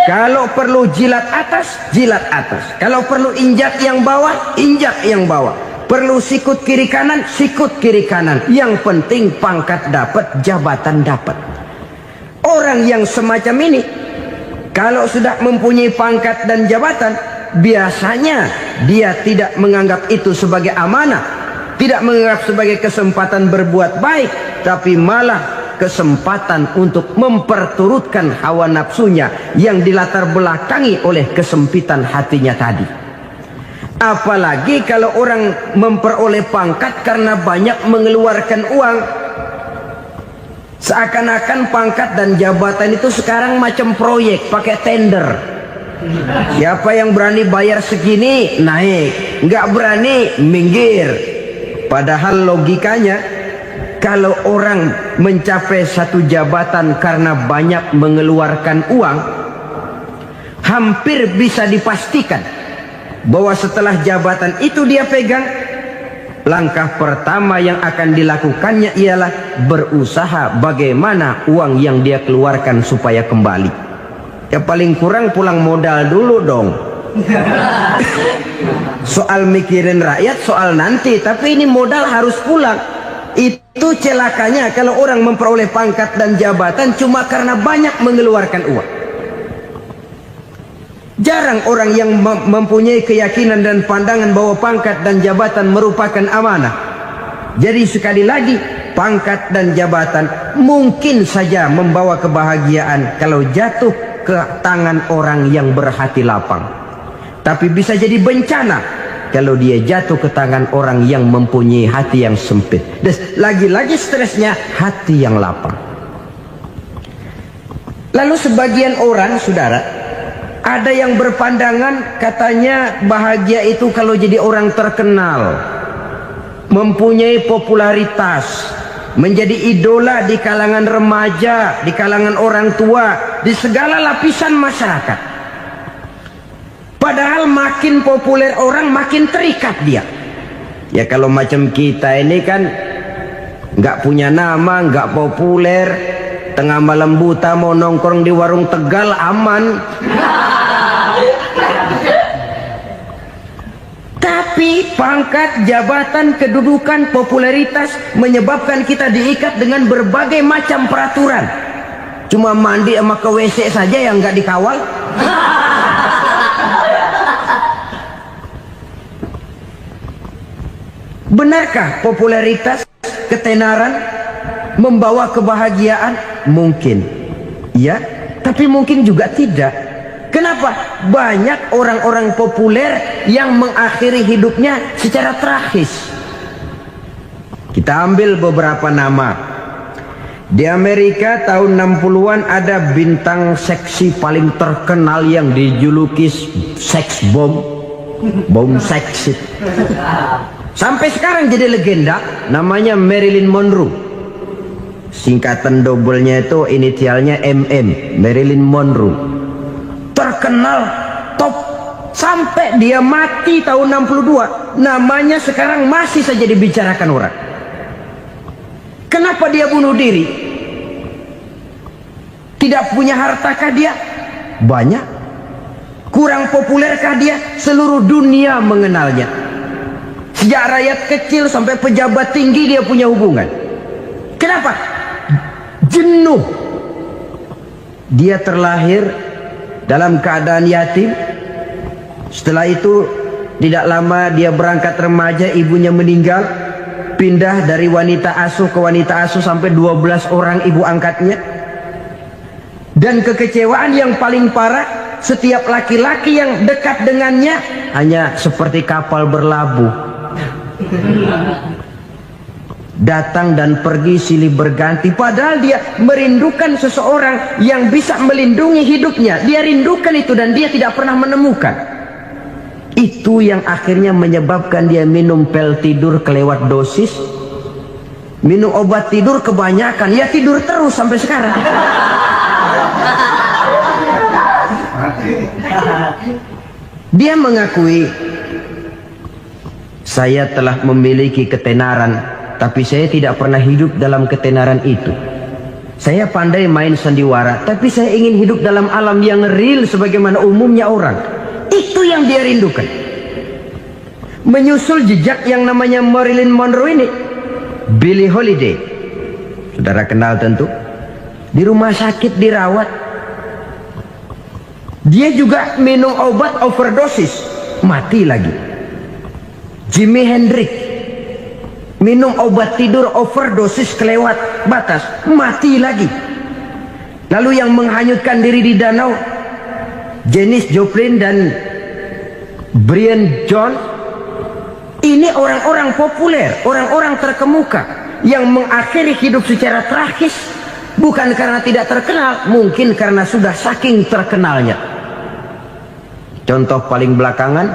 Kalau perlu jilat atas, jilat atas. Kalau perlu injak yang bawah, injak yang bawah. Perlu sikut kiri kanan, sikut kiri kanan. Yang penting pangkat dapat, jabatan dapat. Orang yang semacam ini, kalau sudah mempunyai pangkat dan jabatan, biasanya dia tidak menganggap itu sebagai amanah, tidak menganggap sebagai kesempatan berbuat baik, tapi malah kesempatan untuk memperturutkan hawa nafsunya yang dilatar belakangi oleh kesempitan hatinya tadi. Apalagi kalau orang memperoleh pangkat karena banyak mengeluarkan uang. Seakan-akan pangkat dan jabatan itu sekarang macam proyek, pakai tender. Siapa yang berani bayar segini naik, nggak berani minggir. Padahal logikanya, kalau orang mencapai satu jabatan karena banyak mengeluarkan uang, hampir bisa dipastikan bahwa setelah jabatan itu dia pegang, langkah pertama yang akan dilakukannya ialah berusaha bagaimana uang yang dia keluarkan supaya kembali. Ya paling kurang pulang modal dulu dong. Soal mikirin rakyat soal nanti, tapi ini modal harus pulang. Itu celakanya kalau orang memperoleh pangkat dan jabatan cuma karena banyak mengeluarkan uang. Jarang orang yang mempunyai keyakinan dan pandangan bahwa pangkat dan jabatan merupakan amanah. Jadi sekali lagi, pangkat dan jabatan mungkin saja membawa kebahagiaan kalau jatuh ke tangan orang yang berhati lapang. Tapi bisa jadi bencana kalau dia jatuh ke tangan orang yang mempunyai hati yang sempit. Dan lagi-lagi stresnya hati yang lapang. Lalu sebagian orang, saudara, ada yang berpandangan katanya bahagia itu kalau jadi orang terkenal, mempunyai popularitas, menjadi idola di kalangan remaja, di kalangan orang tua, di segala lapisan masyarakat. Padahal makin populer orang makin terikat dia. Ya kalau macam kita ini kan nggak punya nama, nggak populer, tengah malam buta mau nongkrong di warung Tegal aman. Tapi pangkat, jabatan, kedudukan, popularitas menyebabkan kita diikat dengan berbagai macam peraturan. Cuma mandi sama ke WC saja yang nggak dikawal. Benarkah popularitas, ketenaran membawa kebahagiaan? Mungkin, ya, tapi mungkin juga tidak. Kenapa? Banyak orang-orang populer yang mengakhiri hidupnya secara tragis. Kita ambil beberapa nama. Di Amerika tahun 60-an ada bintang seksi paling terkenal yang dijuluki sex bomb. Bom seks. Sampai sekarang jadi legenda, namanya Marilyn Monroe. Singkatan dobelnya itu inisialnya MM, Marilyn Monroe. Terkenal, top, sampai dia mati tahun 62, namanya sekarang masih saja dibicarakan orang. Kenapa dia bunuh diri? Tidak punya hartakah dia? Banyak. Kurang populerkah dia? Seluruh dunia mengenalnya. Sejak rakyat kecil sampai pejabat tinggi dia punya hubungan. Kenapa? Jenuh. Dia terlahir dalam keadaan yatim. Setelah itu tidak lama dia berangkat remaja, ibunya meninggal. Pindah dari wanita asuh ke wanita asuh sampai 12 orang ibu angkatnya. Dan kekecewaan yang paling parah, setiap laki-laki yang dekat dengannya hanya seperti kapal berlabuh. Datang dan pergi silih berganti, padahal dia merindukan seseorang yang bisa melindungi hidupnya. Dia rindukan itu dan dia tidak pernah menemukan. Itu yang akhirnya menyebabkan dia minum pil tidur kelewat dosis, minum obat tidur kebanyakan, ya tidur terus sampai sekarang. Dia mengakui, saya telah memiliki ketenaran, tapi saya tidak pernah hidup dalam ketenaran itu. Saya pandai main sandiwara, tapi saya ingin hidup dalam alam yang real sebagaimana umumnya orang. Itu yang dia rindukan. Menyusul jejak yang namanya Marilyn Monroe ini, Billie Holiday, saudara kenal tentu, di rumah sakit dirawat. Dia juga minum obat overdosis, mati lagi. Jimi Hendrix minum obat tidur overdosis kelewat batas, mati lagi. Lalu yang menghanyutkan diri di danau, Janis Joplin dan Brian Jones. Ini orang-orang populer, orang-orang terkemuka yang mengakhiri hidup secara tragis, bukan karena tidak terkenal, mungkin karena sudah saking terkenalnya. Contoh paling belakangan,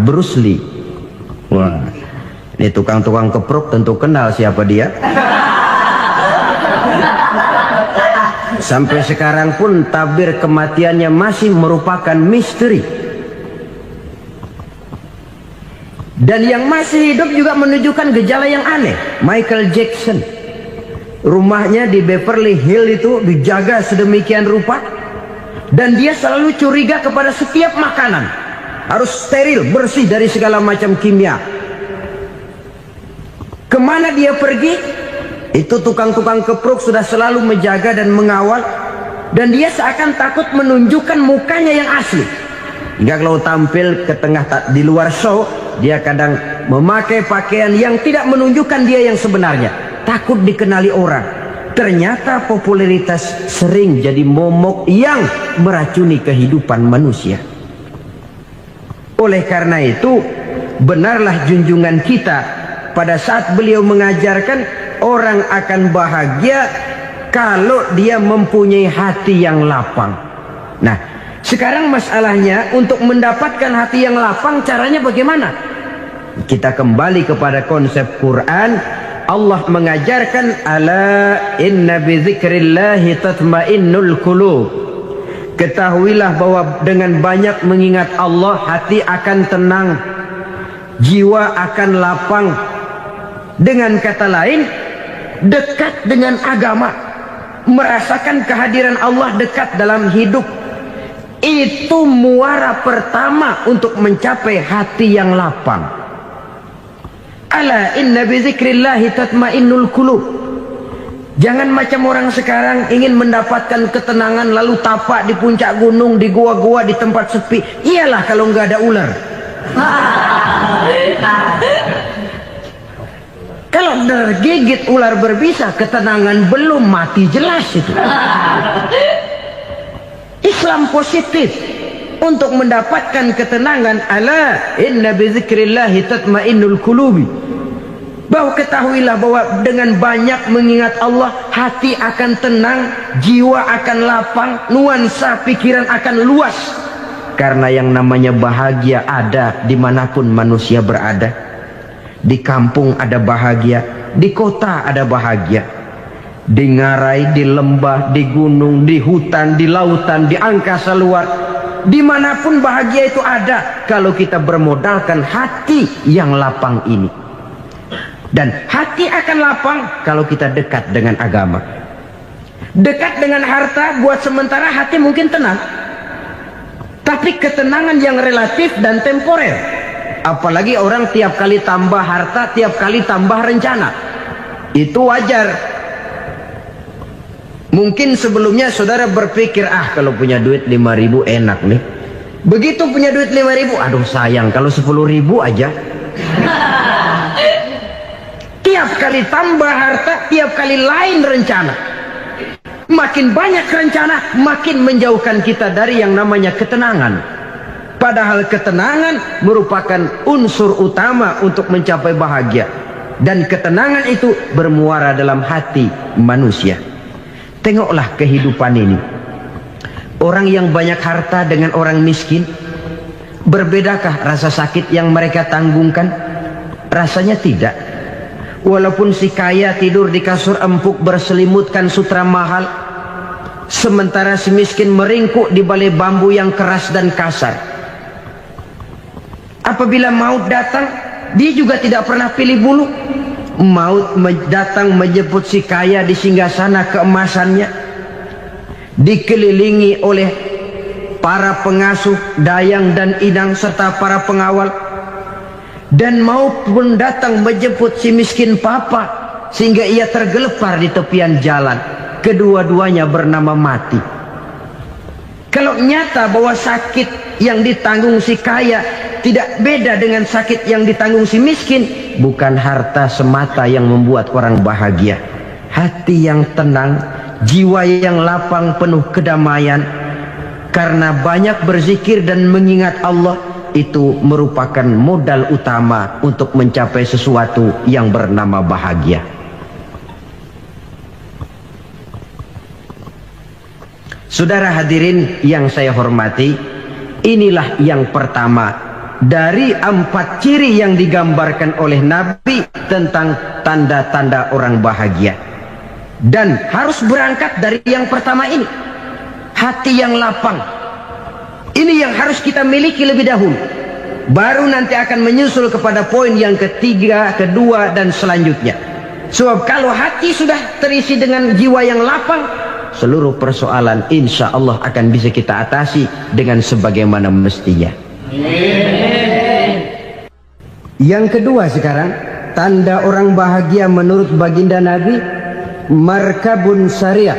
Bruce Lee. Wah, ini tukang-tukang keprok tentu kenal siapa dia. Sampai sekarang pun tabir kematiannya masih merupakan misteri. Dan yang masih hidup juga menunjukkan gejala yang aneh. Michael Jackson, rumahnya di Beverly Hills itu dijaga sedemikian rupa, dan dia selalu curiga kepada setiap makanan harus steril, bersih dari segala macam kimia. Kemana dia pergi, itu tukang-tukang keprok sudah selalu menjaga dan mengawal, dan dia seakan takut menunjukkan mukanya yang asli. Hingga kalau tampil ke tengah di luar show, dia kadang memakai pakaian yang tidak menunjukkan dia yang sebenarnya, takut dikenali orang. Ternyata popularitas sering jadi momok yang meracuni kehidupan manusia. Oleh karena itu, benarlah junjungan kita pada saat beliau mengajarkan orang akan bahagia kalau dia mempunyai hati yang lapang. Nah, sekarang masalahnya untuk mendapatkan hati yang lapang, caranya bagaimana? Kita kembali kepada konsep Quran. Allah mengajarkan, ala inna bizikrillahi tatmainnul qulub. Ketahuilah bahwa dengan banyak mengingat Allah, hati akan tenang, jiwa akan lapang. Dengan kata lain, dekat dengan agama, merasakan kehadiran Allah dekat dalam hidup, itu muara pertama untuk mencapai hati yang lapang. Ala inna bizikrillahi tatmainnul qulub. Jangan macam orang sekarang ingin mendapatkan ketenangan lalu tapak di puncak gunung, di gua-gua, di tempat sepi. Iyalah kalau nggak ada ular. Kalau tergigit ular berbisa, ketenangan belum, mati jelas itu. Islam positif untuk mendapatkan ketenangan. Ala inna bizikrillahi tatmainnul qulubi. Bahwa ketahuilah bahwa dengan banyak mengingat Allah, hati akan tenang, jiwa akan lapang, nuansa pikiran akan luas. Karena yang namanya bahagia ada dimanapun manusia berada. Di kampung ada bahagia, di kota ada bahagia. Di ngarai, di lembah, di gunung, di hutan, di lautan, di angkasa luar, dimanapun bahagia itu ada kalau kita bermodalkan hati yang lapang ini. Dan hati akan lapang kalau kita dekat dengan agama. Dekat dengan harta buat sementara hati mungkin tenang, tapi ketenangan yang relatif dan temporer. Apalagi orang tiap kali tambah harta, tiap kali tambah rencana, itu wajar. Mungkin sebelumnya saudara berpikir, kalau punya duit 5.000 enak nih. Begitu punya duit 5.000, aduh sayang kalau 10.000 aja. Tiap kali tambah harta, tiap kali lain rencana. Makin banyak rencana, makin menjauhkan kita dari yang namanya ketenangan. Padahal ketenangan merupakan unsur utama untuk mencapai bahagia. Dan ketenangan itu bermuara dalam hati manusia. Tengoklah kehidupan ini. Orang yang banyak harta dengan orang miskin, berbedakah rasa sakit yang mereka tanggungkan? Rasanya tidak. Walaupun si kaya tidur di kasur empuk berselimutkan sutra mahal, sementara si miskin meringkuk di balai bambu yang keras dan kasar. Apabila maut datang, dia juga tidak pernah pilih bulu. Maut datang menjemput si kaya di singgasana keemasannya, dikelilingi oleh para pengasuh, dayang dan inang serta para pengawal. Dan maut pun datang menjemput si miskin papa, sehingga ia tergelepar di tepian jalan. Kedua-duanya bernama mati. Kalau nyata bahwa sakit yang ditanggung si kaya tidak beda dengan sakit yang ditanggung si miskin, bukan harta semata yang membuat orang bahagia. Hati yang tenang, jiwa yang lapang penuh kedamaian karena banyak berzikir dan mengingat Allah, itu merupakan modal utama untuk mencapai sesuatu yang bernama bahagia. Saudara hadirin yang saya hormati, inilah yang pertama dari 4 ciri yang digambarkan oleh Nabi tentang tanda-tanda orang bahagia. Dan harus berangkat dari yang pertama ini, hati yang lapang. Ini yang harus kita miliki lebih dahulu, baru nanti akan menyusul kepada poin yang ketiga, kedua, dan selanjutnya. Sebab kalau hati sudah terisi dengan jiwa yang lapang, seluruh persoalan insya Allah akan bisa kita atasi dengan sebagaimana mestinya. Yang kedua sekarang, tanda orang bahagia menurut baginda Nabi, markabun syariah.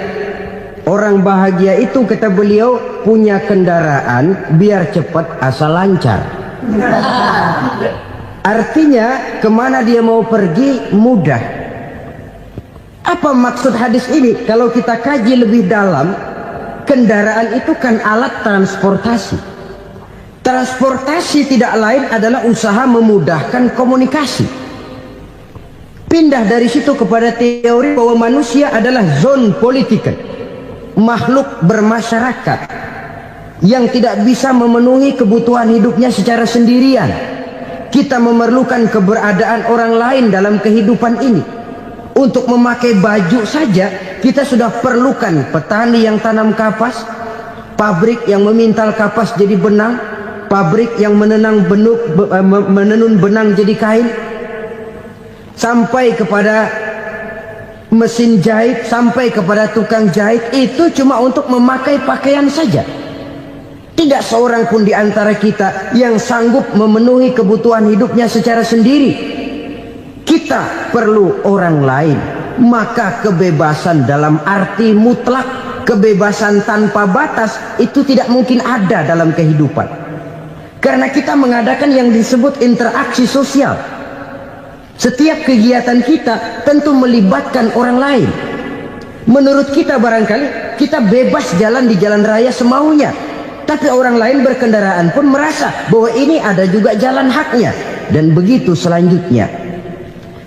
Orang bahagia itu, kata beliau, punya kendaraan biar cepat asal lancar. Artinya kemana dia mau pergi mudah. Apa maksud hadis ini? Kalau kita kaji lebih dalam, kendaraan itu kan alat transportasi. Transportasi tidak lain adalah usaha memudahkan komunikasi. Pindah dari situ kepada teori bahwa manusia adalah zon political, makhluk bermasyarakat yang tidak bisa memenuhi kebutuhan hidupnya secara sendirian. Kita memerlukan keberadaan orang lain dalam kehidupan ini. Untuk memakai baju saja kita sudah perlukan petani yang tanam kapas, pabrik yang memintal kapas jadi benang, pabrik yang menenun benang jadi kain, sampai kepada mesin jahit, sampai kepada tukang jahit. Itu cuma untuk memakai pakaian saja. Tidak seorang pun di antara kita yang sanggup memenuhi kebutuhan hidupnya secara sendiri. Kita perlu orang lain. Maka kebebasan dalam arti mutlak, kebebasan tanpa batas, itu tidak mungkin ada dalam kehidupan. Karena kita mengadakan yang disebut interaksi sosial. Setiap kegiatan kita tentu melibatkan orang lain. Menurut kita barangkali kita bebas jalan di jalan raya semaunya, tapi orang lain berkendaraan pun merasa bahwa ini ada juga jalan haknya, dan begitu selanjutnya.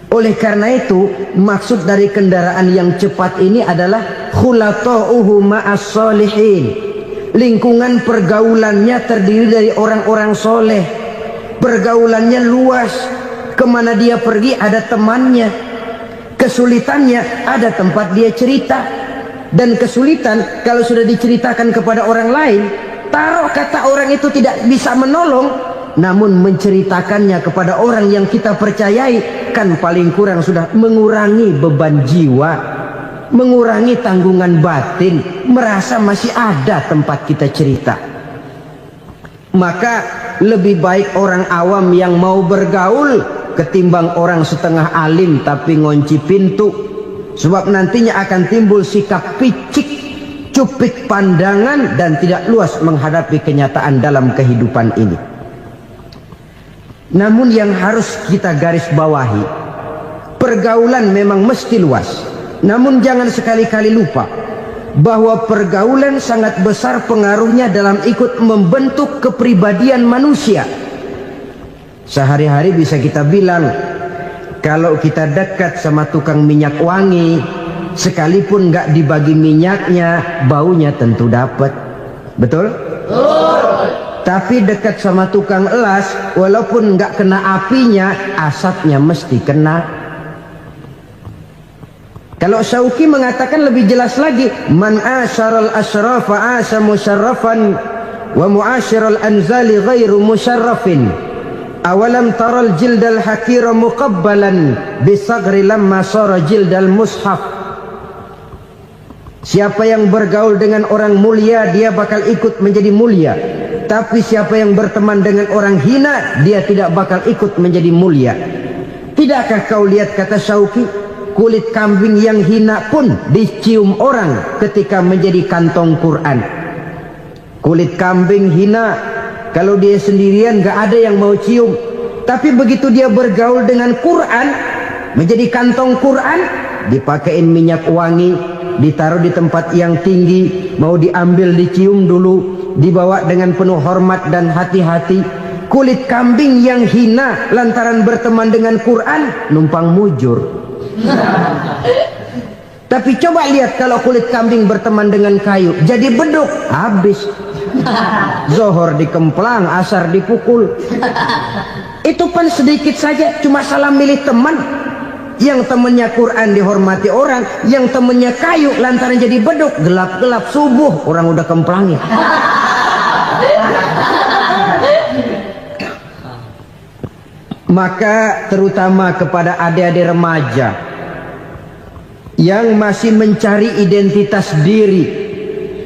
Oleh karena itu, maksud dari kendaraan yang cepat ini adalah khulata'uhu ma'as solihin. Lingkungan pergaulannya terdiri dari orang-orang soleh. Pergaulannya luas. Kemana dia pergi ada temannya. Kesulitannya ada tempat dia cerita. Dan kesulitan kalau sudah diceritakan kepada orang lain, taruh kata orang itu tidak bisa menolong, namun menceritakannya kepada orang yang kita percayai, kan paling kurang sudah mengurangi beban jiwa, mengurangi tanggungan batin, merasa masih ada tempat kita cerita. Maka lebih baik orang awam yang mau bergaul ketimbang orang setengah alim tapi ngunci pintu. Sebab nantinya akan timbul sikap picik, cupik pandangan, dan tidak luas menghadapi kenyataan dalam kehidupan ini. Namun yang harus kita garis bawahi, pergaulan memang mesti luas. Namun jangan sekali-kali lupa bahwa pergaulan sangat besar pengaruhnya dalam ikut membentuk kepribadian manusia. Sehari-hari bisa kita bilang, kalau kita dekat sama tukang minyak wangi, sekalipun nggak dibagi minyaknya, baunya tentu dapat. Betul? Tapi dekat sama tukang elas, walaupun nggak kena apinya, asapnya mesti kena. Kalau Syauqi mengatakan lebih jelas lagi, man asyaral asrafa asa musyarrafan wa muasyiral anzali ghairu musyarrafin. Awalam taral jildal hakira muqabbalan bisagri lamma sara jildal mushaf. Siapa yang bergaul dengan orang mulia, dia bakal ikut menjadi mulia. Tapi siapa yang berteman dengan orang hina, dia tidak bakal ikut menjadi mulia. Tidakkah kau lihat, kata Syauqi, kulit kambing yang hina pun dicium orang ketika menjadi kantong Quran. Kulit kambing hina, kalau dia sendirian gak ada yang mau cium. Tapi begitu dia bergaul dengan Quran, menjadi kantong Quran, dipakein minyak wangi, ditaruh di tempat yang tinggi, mau diambil dicium dulu, dibawa dengan penuh hormat dan hati-hati. Kulit kambing yang hina lantaran berteman dengan Quran, numpang mujur. Tapi coba lihat kalau kulit kambing berteman dengan kayu, jadi beduk, habis. Zohor dikemplang, asar dipukul. Itu pun sedikit saja, cuma salah milih teman. Yang temannya Quran dihormati orang, yang temannya kayu lantaran jadi beduk, gelap-gelap subuh orang udah kemplangnya. Maka terutama kepada adik-adik remaja yang masih mencari identitas diri,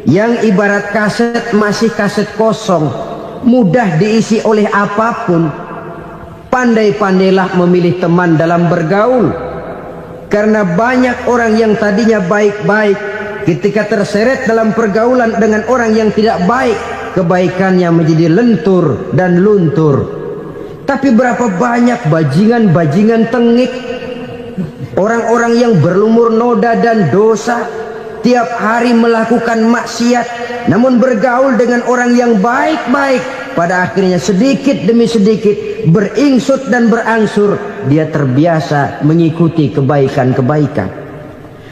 yang ibarat kaset masih kaset kosong, mudah diisi oleh apapun, pandai-pandailah memilih teman dalam bergaul. Karena banyak orang yang tadinya baik-baik, ketika terseret dalam pergaulan dengan orang yang tidak baik, kebaikannya menjadi lentur dan luntur. Tapi berapa banyak bajingan-bajingan tengik, orang-orang yang berlumur noda dan dosa, tiap hari melakukan maksiat, namun bergaul dengan orang yang baik-baik, pada akhirnya sedikit demi sedikit beringsut dan berangsur dia terbiasa mengikuti kebaikan-kebaikan.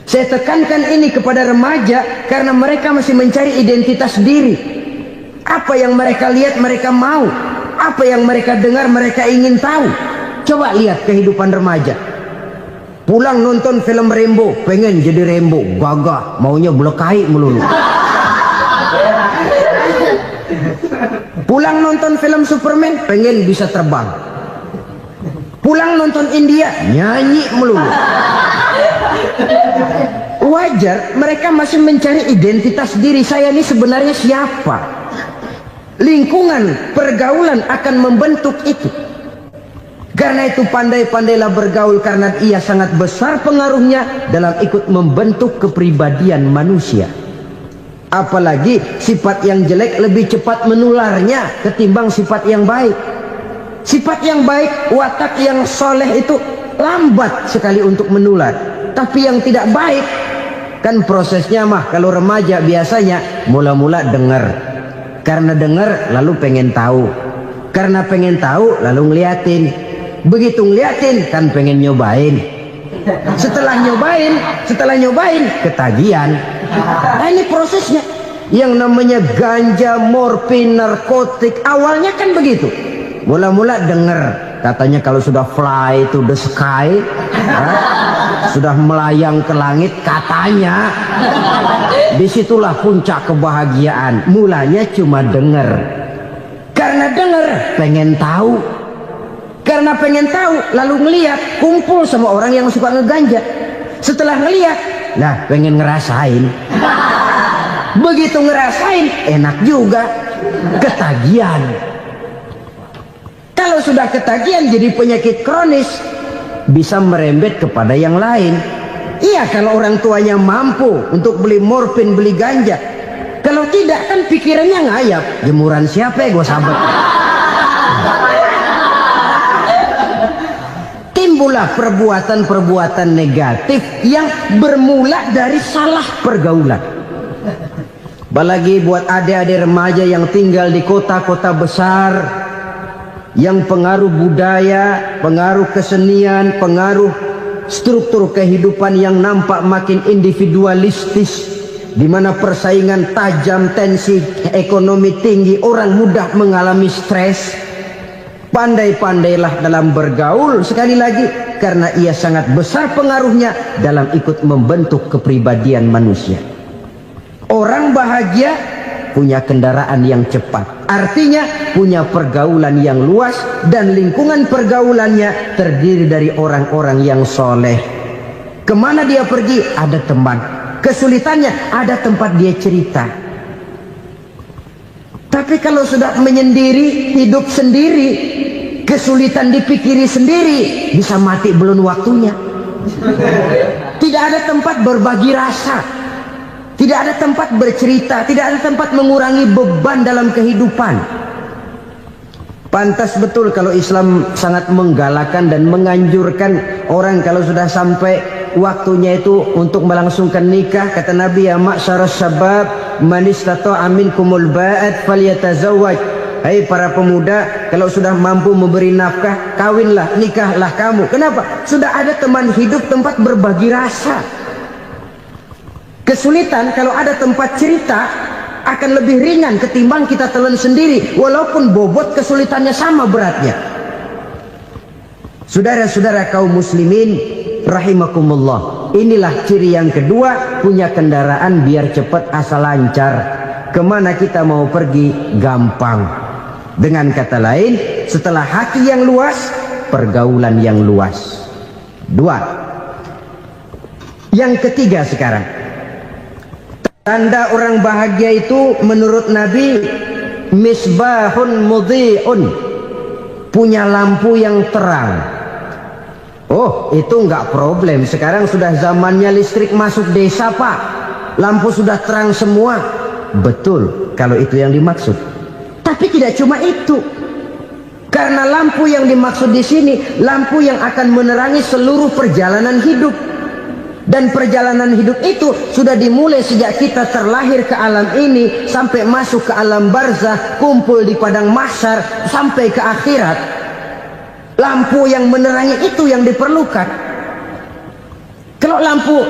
Saya tekankan ini kepada remaja karena mereka masih mencari identitas diri. Apa yang mereka lihat mereka mau, apa yang mereka dengar mereka ingin tahu. Coba lihat kehidupan remaja. Pulang nonton film Rambo, pengen jadi Rambo, gagah, maunya belekai melulu. Pulang nonton film Superman, pengen bisa terbang. Pulang nonton India, nyanyi melulu. Wajar, mereka masih mencari identitas diri. Saya ini sebenarnya siapa? Lingkungan, pergaulan akan membentuk itu. Karena itu pandai-pandailah bergaul, karena ia sangat besar pengaruhnya dalam ikut membentuk kepribadian manusia. Apalagi sifat yang jelek lebih cepat menularnya ketimbang sifat yang baik. Sifat yang baik, watak yang soleh itu lambat sekali untuk menular. Tapi yang tidak baik, kan prosesnya mah kalau remaja biasanya mula-mula dengar. Karena dengar lalu pengen tahu. Karena pengen tahu lalu ngeliatin. Begitu ngeliatin kan pengen nyobain. Setelah nyobain ketagihan. Nah ini prosesnya. Yang namanya ganja, morfin, narkotik, awalnya kan begitu. Mula-mula dengar, katanya kalau sudah fly to the sky, sudah melayang ke langit, katanya disitulah puncak kebahagiaan. Mulanya cuma dengar. Karena dengar pengen tahu. Karena pengen tahu lalu ngeliat, kumpul sama orang yang suka ngeganja. Setelah ngeliat, nah pengen ngerasain. Begitu ngerasain enak juga, ketagihan. Kalau sudah ketagihan jadi penyakit kronis, bisa merembet kepada yang lain. Iya, kalau orang tuanya mampu untuk beli morfin, beli ganja. Kalau tidak kan pikirannya ngayap, jemuran siapa ya gue sabet. Timbullah perbuatan-perbuatan negatif yang bermula dari salah pergaulan. Apalagi buat adik-adik remaja yang tinggal di kota-kota besar, yang pengaruh budaya, pengaruh kesenian, pengaruh struktur kehidupan yang nampak makin individualistis, di mana persaingan tajam, tensi ekonomi tinggi, orang mudah mengalami stres. Pandai-pandailah dalam bergaul, sekali lagi, karena ia sangat besar pengaruhnya dalam ikut membentuk kepribadian manusia. Orang bahagia punya kendaraan yang cepat, artinya punya pergaulan yang luas, dan lingkungan pergaulannya terdiri dari orang-orang yang soleh. Kemana dia pergi ada teman, kesulitannya ada tempat dia cerita. Tapi kalau sudah menyendiri, hidup sendiri, kesulitan dipikiri sendiri, bisa mati belum waktunya. Tidak ada tempat berbagi rasa, Tidak ada tempat bercerita, tidak ada tempat mengurangi beban dalam kehidupan. Pantas betul kalau Islam sangat menggalakkan dan menganjurkan orang kalau sudah sampai waktunya itu untuk melangsungkan nikah. Kata Nabi, ya ma'syaras syabab man istata'a minkumul ba'at falyatazawwaj. Hai para pemuda, kalau sudah mampu memberi nafkah, kawinlah, nikahlah kamu. Kenapa? Sudah ada teman hidup, tempat berbagi rasa. Kesulitan kalau ada tempat cerita akan lebih ringan ketimbang kita telan sendiri, walaupun bobot kesulitannya sama beratnya. Saudara-saudara kaum muslimin rahimakumullah, inilah ciri yang kedua, punya kendaraan biar cepat asal lancar. Kemana kita mau pergi gampang. Dengan kata lain, setelah hati yang luas, pergaulan yang luas. Dua. Yang ketiga sekarang, tanda orang bahagia itu menurut Nabi, misbahun mudhi'un, punya lampu yang terang. Oh, itu enggak problem. Sekarang sudah zamannya listrik masuk desa, Pak. Lampu sudah terang semua. Betul, kalau itu yang dimaksud. Tapi tidak cuma itu. Karena lampu yang dimaksud di sini, lampu yang akan menerangi seluruh perjalanan hidup. Dan perjalanan hidup itu sudah dimulai sejak kita terlahir ke alam ini sampai masuk ke alam barzah, kumpul di padang mahsyar sampai ke akhirat. Lampu yang menerangi itu yang diperlukan. Kalau lampu,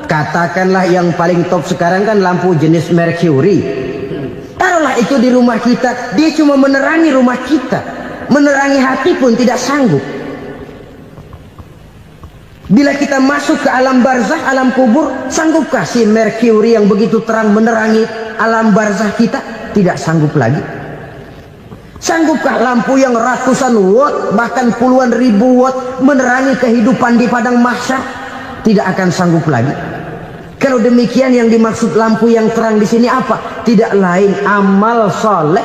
katakanlah yang paling top sekarang kan lampu jenis Mercury. Taruhlah itu di rumah kita, dia cuma menerangi rumah kita, menerangi hati pun tidak sanggup. Bila kita masuk ke alam barzah, alam kubur, sanggupkah si Mercury yang begitu terang menerangi alam barzah kita? Tidak sanggup lagi. Sanggupkah lampu yang ratusan watt, bahkan puluhan ribu watt menerangi kehidupan di padang mahsyar? Tidak akan sanggup lagi. Kalau demikian, yang dimaksud lampu yang terang di sini apa? Tidak lain amal soleh,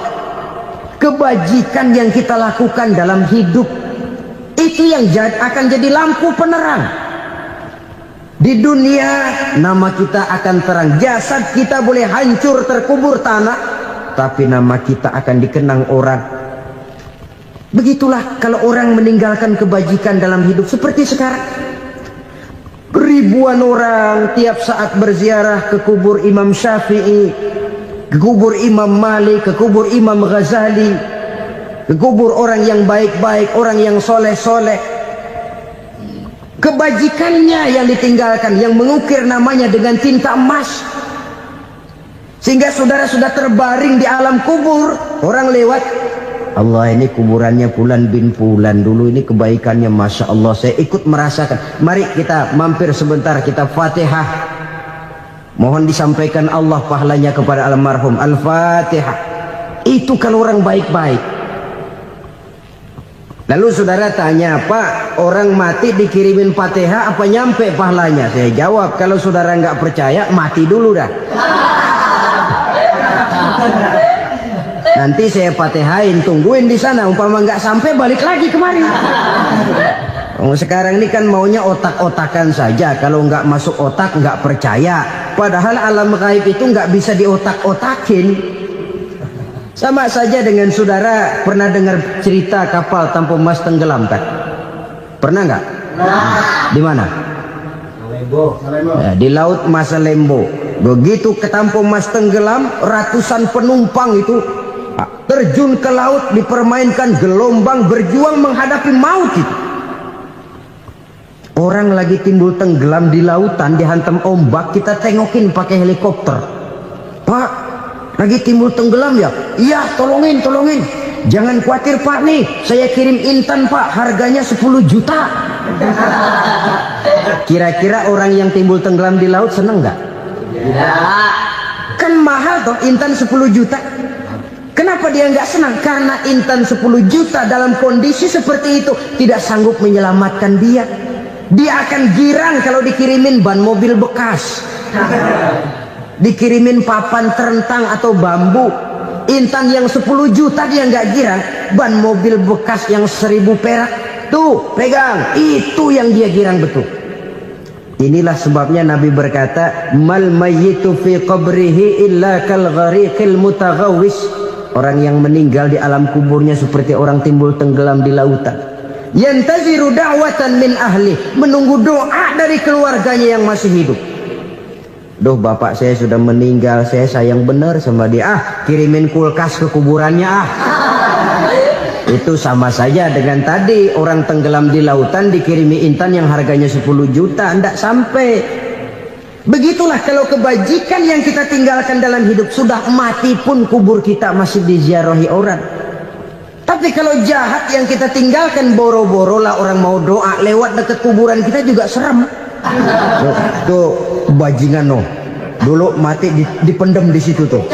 kebajikan yang kita lakukan dalam hidup. Itu yang akan jadi lampu penerang. Di dunia nama kita akan terang. Jasad kita boleh hancur terkubur tanah, tapi nama kita akan dikenang orang. Begitulah kalau orang meninggalkan kebajikan dalam hidup seperti sekarang. Ribuan orang tiap saat berziarah ke kubur Imam Syafi'i, ke kubur Imam Malik, ke kubur Imam Ghazali, ke kubur orang yang baik-baik, orang yang soleh-soleh. Kebajikannya yang ditinggalkan, yang mengukir namanya dengan tinta emas. Sehingga saudara sudah terbaring di alam kubur, orang lewat, Allah, ini kuburannya Fulan bin Fulan, dulu ini kebaikannya Masya Allah, saya ikut merasakan. Mari kita mampir sebentar, kita Fatihah. Mohon disampaikan Allah pahalanya kepada almarhum. Al-Fatihah. Itu kalau orang baik-baik. Lalu saudara tanya, Pak, orang mati dikirimin Fatihah apa nyampe pahalanya? Saya jawab, kalau saudara nggak percaya, mati dulu dah. Nanti saya Fatihain, tungguin di sana. Umpama nggak sampai, balik lagi kemari. Sekarang ini kan maunya otak-otakan saja. Kalau nggak masuk otak, nggak percaya. Padahal alam gaib itu nggak bisa diotak-otakin. Sama saja dengan saudara pernah dengar cerita kapal Tampu Mas tenggelam kan? Pernah nggak? Di mana? Ya, di laut Masalembo. Begitu ke Tampu Mas tenggelam, ratusan penumpang itu terjun ke laut, dipermainkan gelombang, berjuang menghadapi maut itu. Orang lagi timbul tenggelam di lautan, dihantam ombak, kita tengokin pakai helikopter. Pak, lagi timbul tenggelam ya? Iya, tolongin. Jangan khawatir Pak, nih saya kirim intan Pak, harganya 10 juta. Kira-kira orang yang timbul tenggelam di laut seneng nggak? Ya. Kan mahal toh intan 10 juta. Kenapa dia nggak senang? Karena intan 10 juta dalam kondisi seperti itu tidak sanggup menyelamatkan dia. Dia akan girang kalau dikirimin ban mobil bekas, dikirimin papan terentang atau bambu. Intan yang 10 juta dia nggak girang. Ban mobil bekas yang 1000 perak, tuh pegang, itu yang dia girang betul. Inilah sebabnya Nabi berkata, mal mayyitu fi qabrihi illa kal ghariqil mutaghawwis. Orang yang meninggal di alam kuburnya seperti orang timbul tenggelam di lautan. Yantaziru da'watan min ahli, menunggu doa dari keluarganya yang masih hidup. Duh, bapak saya sudah meninggal, saya sayang benar sama dia. Kirimin kulkas ke kuburannya Itu sama saja dengan tadi orang tenggelam di lautan dikirimi intan yang harganya 10 juta, tidak sampai. Begitulah kalau kebajikan yang kita tinggalkan dalam hidup, sudah mati pun kubur kita masih diziarahi orang. Tapi kalau jahat yang kita tinggalkan, boro-boro lah orang mau doa lewat dekat kuburan kita juga serem. Tuh bajingan dulu mati dipendem di situ tuh.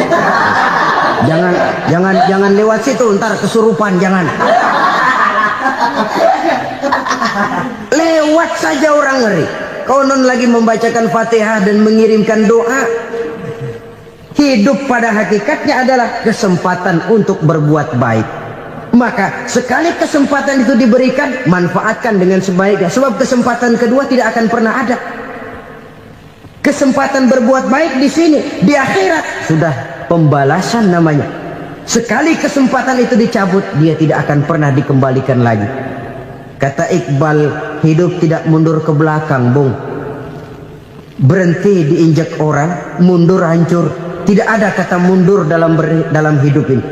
Jangan lewat situ, ntar kesurupan, jangan. Lewat saja orang ngeri. Konon lagi membacakan Fatihah dan mengirimkan doa. Hidup pada hakikatnya adalah kesempatan untuk berbuat baik. Maka sekali kesempatan itu diberikan, manfaatkan dengan sebaiknya. Sebab kesempatan kedua tidak akan pernah ada. Kesempatan berbuat baik di sini, di akhirat sudah pembalasan namanya. Sekali kesempatan itu dicabut, dia tidak akan pernah dikembalikan lagi. Kata Iqbal, hidup tidak mundur ke belakang, Bung. Berhenti diinjak orang, mundur hancur. Tidak ada kata mundur dalam hidup ini.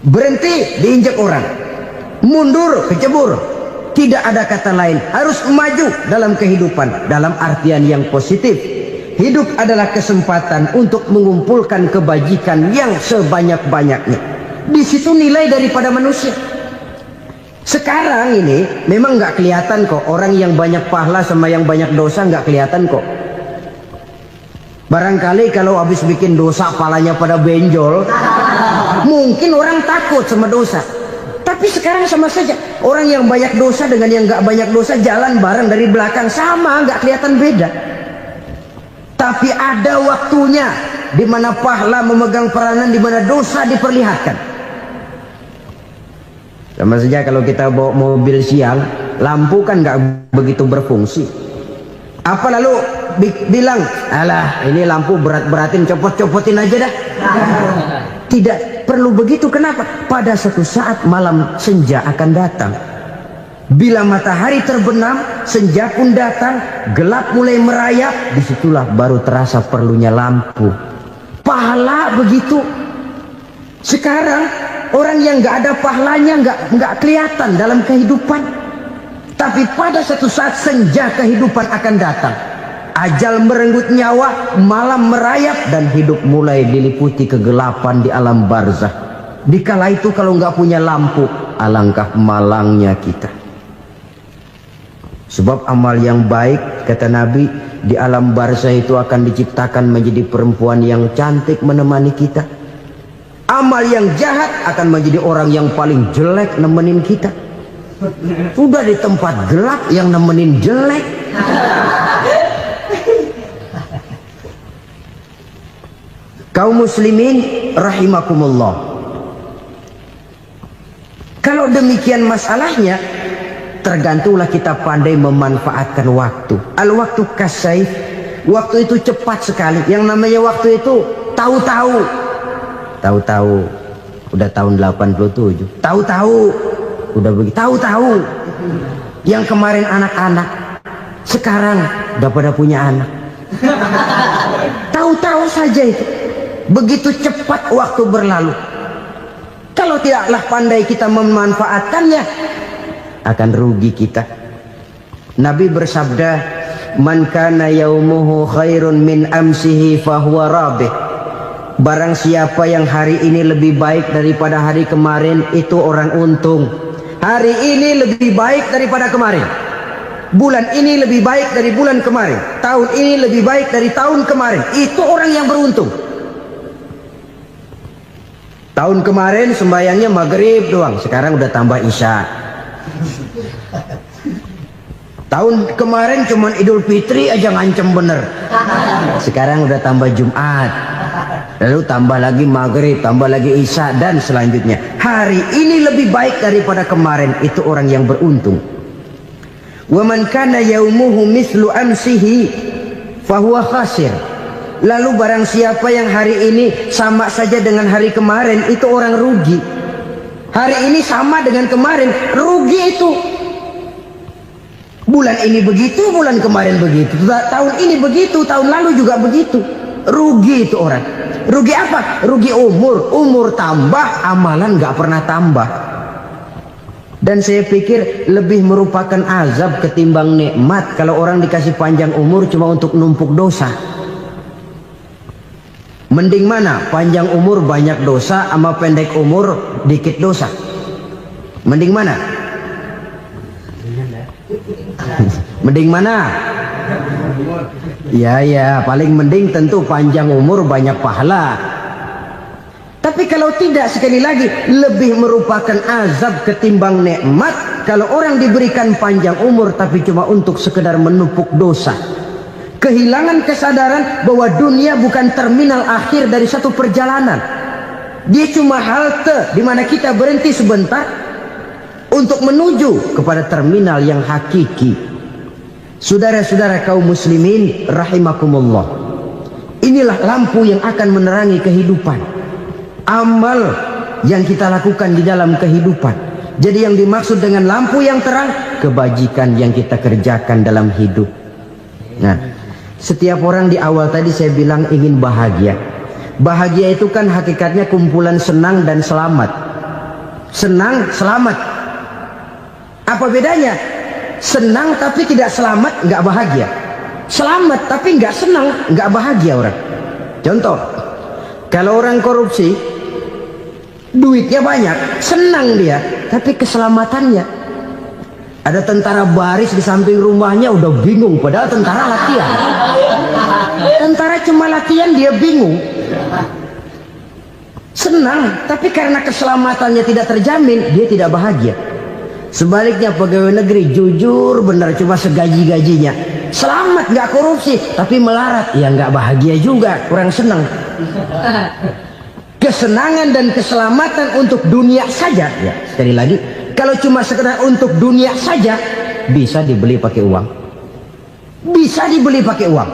Berhenti diinjak orang, mundur kecebur. Tidak ada kata lain, harus maju dalam kehidupan dalam artian yang positif. Hidup adalah kesempatan untuk mengumpulkan kebajikan yang sebanyak-banyaknya. Di situ nilai daripada manusia. Sekarang ini memang nggak kelihatan kok, orang yang banyak pahala sama yang banyak dosa nggak kelihatan kok. Barangkali kalau habis bikin dosa palanya pada benjol, mungkin orang takut sama dosa. Tapi sekarang sama saja, orang yang banyak dosa dengan yang nggak banyak dosa jalan bareng dari belakang, sama, nggak kelihatan beda. Tapi ada waktunya di mana pahala memegang peranan, di mana dosa diperlihatkan. Sama saja kalau kita bawa mobil siang, lampu kan nggak begitu berfungsi. Apa lalu bilang, alah ini lampu berat-beratin, copot-copotin aja dah. Tidak perlu begitu. Kenapa? Pada suatu saat malam senja akan datang. Bila matahari terbenam, senja pun datang, gelap mulai merayap, disitulah baru terasa perlunya lampu. Pahala begitu. Sekarang orang yang nggak ada pahalanya nggak kelihatan dalam kehidupan. Tapi pada suatu saat senja kehidupan akan datang. Ajal merenggut nyawa, malam merayap, dan hidup mulai diliputi kegelapan di alam barzah. Dikala itu kalau nggak punya lampu, alangkah malangnya kita. Sebab amal yang baik, kata Nabi, di alam barzah itu akan diciptakan menjadi perempuan yang cantik menemani kita. Amal yang jahat akan menjadi orang yang paling jelek nemenin kita. Sudah di tempat gelap yang nemenin jelek. Kaum muslimin rahimakumullah. Kalau demikian masalahnya, tergantunglah kita pandai memanfaatkan waktu. Al-waktu kasayf, waktu itu cepat sekali. Yang namanya waktu itu tahu-tahu. Tahu-tahu udah tahun 87. Tahu-tahu udah begitu. Tahu-tahu yang kemarin anak-anak, sekarang udah pada punya anak. Tahu-tahu saja itu. Begitu cepat waktu berlalu. Kalau tidaklah pandai kita memanfaatkannya, akan rugi kita. Nabi bersabda, man kana yaumuhu khairun min amsihi fahuwa rabih. Barang siapa yang hari ini lebih baik daripada hari kemarin, itu orang untung. Hari ini lebih baik daripada kemarin. Bulan ini lebih baik dari bulan kemarin. Tahun ini lebih baik dari tahun kemarin. Itu orang yang beruntung. Tahun kemarin sembayangnya maghrib doang, sekarang udah tambah isya. Tahun kemarin cuman Idul Fitri aja ngancem bener, sekarang udah tambah Jumat, lalu tambah lagi maghrib, tambah lagi isya, dan selanjutnya. Hari ini lebih baik daripada kemarin, itu orang yang beruntung. Wa man kana yaumuhu mislu amsihi fahuwa khasir. Lalu barang siapa yang hari ini sama saja dengan hari kemarin, itu orang rugi. Hari ini sama dengan kemarin, rugi itu. Bulan ini begitu, bulan kemarin begitu, tahun ini begitu, tahun lalu juga begitu. Rugi itu orang. Rugi apa? Rugi umur. Umur tambah, amalan gak pernah tambah. Dan saya pikir lebih merupakan azab ketimbang nikmat kalau orang dikasih panjang umur cuma untuk numpuk dosa. Mending mana? Panjang umur banyak dosa sama pendek umur dikit dosa? Mending mana? Mending mana? Ya, paling mending tentu panjang umur banyak pahala. Tapi kalau tidak, sekali lagi, lebih merupakan azab ketimbang nikmat kalau orang diberikan panjang umur tapi cuma untuk sekedar menumpuk dosa. Kehilangan kesadaran bahwa dunia bukan terminal akhir dari satu perjalanan. Dia cuma halte di mana kita berhenti sebentar untuk menuju kepada terminal yang hakiki. Saudara-saudara kaum muslimin rahimakumullah, inilah lampu yang akan menerangi kehidupan, amal yang kita lakukan di dalam kehidupan. Jadi yang dimaksud dengan lampu yang terang, kebajikan yang kita kerjakan dalam hidup. Nah, setiap orang di awal tadi saya bilang ingin bahagia. Bahagia itu kan hakikatnya kumpulan senang dan selamat. Senang, selamat. Apa bedanya? Senang tapi tidak selamat, nggak bahagia. Selamat tapi nggak senang, nggak bahagia orang. Contoh, kalau orang korupsi, duitnya banyak, senang dia, tapi keselamatannya. Ada tentara baris di samping rumahnya udah bingung, padahal tentara latihan. Tentara cuma latihan, dia bingung. Senang, tapi karena keselamatannya tidak terjamin, dia tidak bahagia. Sebaliknya pegawai negeri jujur benar cuma segaji-gajinya, selamat nggak korupsi tapi melarat, ya nggak bahagia juga, kurang senang. Kesenangan dan keselamatan untuk dunia saja, ya sekali lagi, kalau cuma sekedar untuk dunia saja bisa dibeli pakai uang, bisa dibeli pakai uang.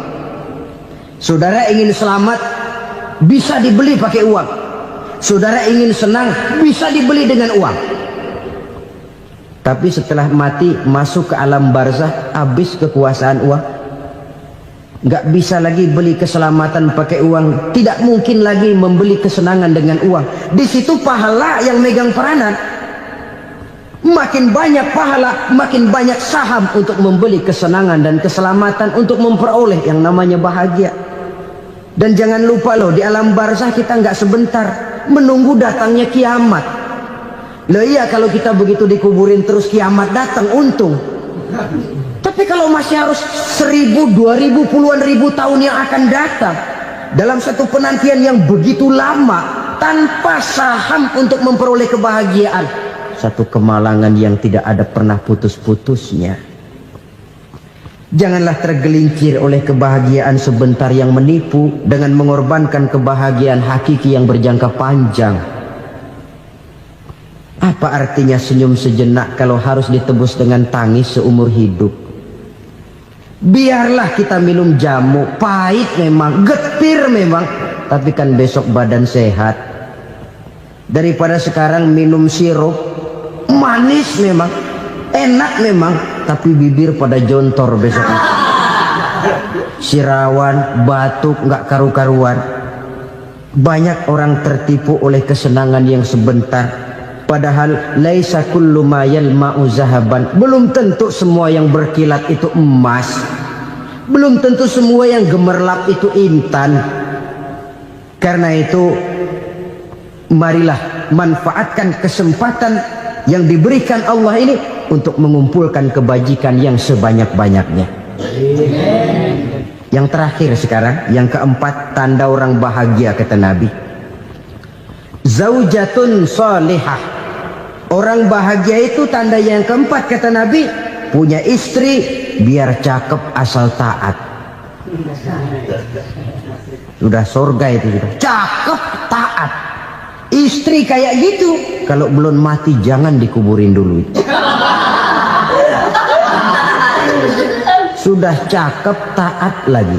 Saudara ingin selamat bisa dibeli pakai uang, saudara ingin senang bisa dibeli dengan uang. Tapi setelah mati masuk ke alam barzah, habis kekuasaan uang. Nggak bisa lagi beli keselamatan pakai uang, tidak mungkin lagi membeli kesenangan dengan uang. Di situ pahala yang megang peranan. Makin banyak pahala, makin banyak saham untuk membeli kesenangan dan keselamatan, untuk memperoleh yang namanya bahagia. Dan jangan lupa loh, di alam barzah kita nggak sebentar, menunggu datangnya kiamat. Loh iya, kalau kita begitu dikuburin terus kiamat datang, untung. Tapi kalau masih harus 1000, 2000, puluhan ribu tahun yang akan datang, dalam satu penantian yang begitu lama, tanpa saham untuk memperoleh kebahagiaan, satu kemalangan yang tidak ada pernah putus-putusnya. Janganlah tergelincir oleh kebahagiaan sebentar yang menipu dengan mengorbankan kebahagiaan hakiki yang berjangka panjang. Apa artinya senyum sejenak kalau harus ditebus dengan tangis seumur hidup? Biarlah kita minum jamu, pahit memang, getir memang, tapi kan besok badan sehat. Daripada sekarang minum sirup, manis memang, enak memang, tapi bibir pada jontor besok. Sirawan, batuk, nggak karu-karuan. Banyak orang tertipu oleh kesenangan yang sebentar. Padahal laisa kullu ma yalma'u zahaban. Belum tentu semua yang berkilat itu emas. Belum tentu semua yang gemerlap itu intan. Karena itu marilah manfaatkan kesempatan yang diberikan Allah ini untuk mengumpulkan kebajikan yang sebanyak-banyaknya. Yang terakhir sekarang, yang keempat, tanda orang bahagia kata Nabi. Zaujatun salihah. Orang bahagia itu tanda yang keempat kata Nabi, punya istri biar cakep asal taat. Sudah surga itu sudah. Cakep taat. Istri kayak gitu, kalau belum mati jangan dikuburin dulu. sudah cakep, taat lagi.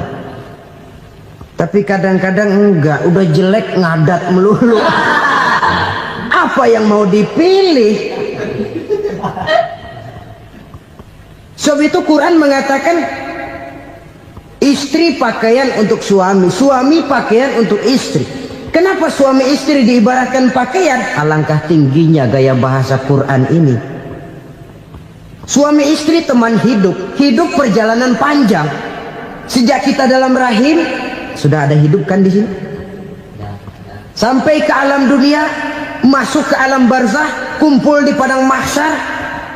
Tapi kadang-kadang enggak, udah jelek ngadat melulu. Apa yang mau dipilih? Sebab itu Quran mengatakan istri pakaian untuk suami, suami pakaian untuk istri. Kenapa suami istri diibaratkan pakaian? Alangkah tingginya gaya bahasa Quran ini. Suami istri teman hidup, hidup perjalanan panjang. Sejak kita dalam rahim sudah ada hidup kan di sini. Sampai ke alam dunia, masuk ke alam barzah, kumpul di padang mahsyar,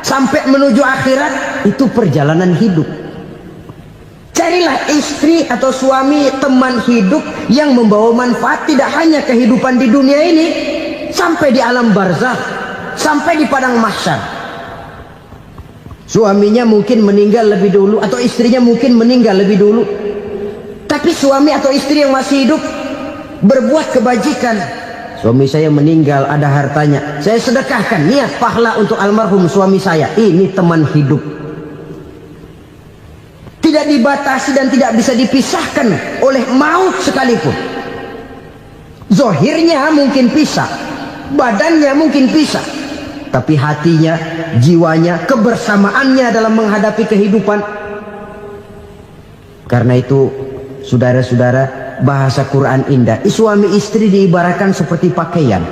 sampai menuju akhirat, itu perjalanan hidup. Carilah istri atau suami teman hidup yang membawa manfaat tidak hanya kehidupan di dunia ini, sampai di alam barzah, sampai di padang mahsyar. Suaminya mungkin meninggal lebih dulu atau istrinya mungkin meninggal lebih dulu. Tapi suami atau istri yang masih hidup berbuat kebajikan. Suami saya meninggal, ada hartanya, saya sedekahkan, niat pahala untuk almarhum suami saya. Ini teman hidup. Tidak dibatasi dan tidak bisa dipisahkan oleh maut sekalipun. Zohirnya mungkin pisah, badannya mungkin pisah, tapi hatinya, jiwanya, kebersamaannya dalam menghadapi kehidupan. Karena itu, saudara-saudara, bahasa Quran indah. Suami istri diibaratkan seperti pakaian.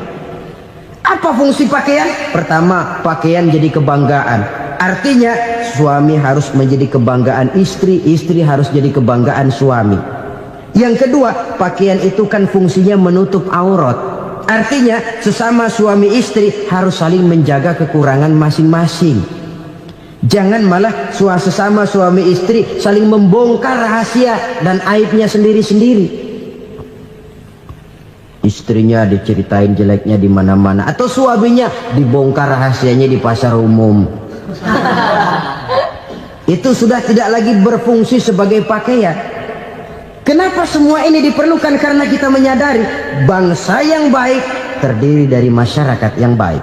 Apa fungsi pakaian? Pertama, pakaian jadi kebanggaan. Artinya suami harus menjadi kebanggaan istri, istri harus jadi kebanggaan suami. Yang kedua, pakaian itu kan fungsinya menutup aurat. Artinya sesama suami istri harus saling menjaga kekurangan masing-masing. Jangan malah sesama suami istri saling membongkar rahasia dan aibnya sendiri-sendiri. Istrinya diceritain jeleknya di mana-mana, atau suaminya dibongkar rahasianya di pasar umum. Itu sudah tidak lagi berfungsi sebagai pakaian. Kenapa semua ini diperlukan? Karena kita menyadari bangsa yang baik terdiri dari masyarakat yang baik.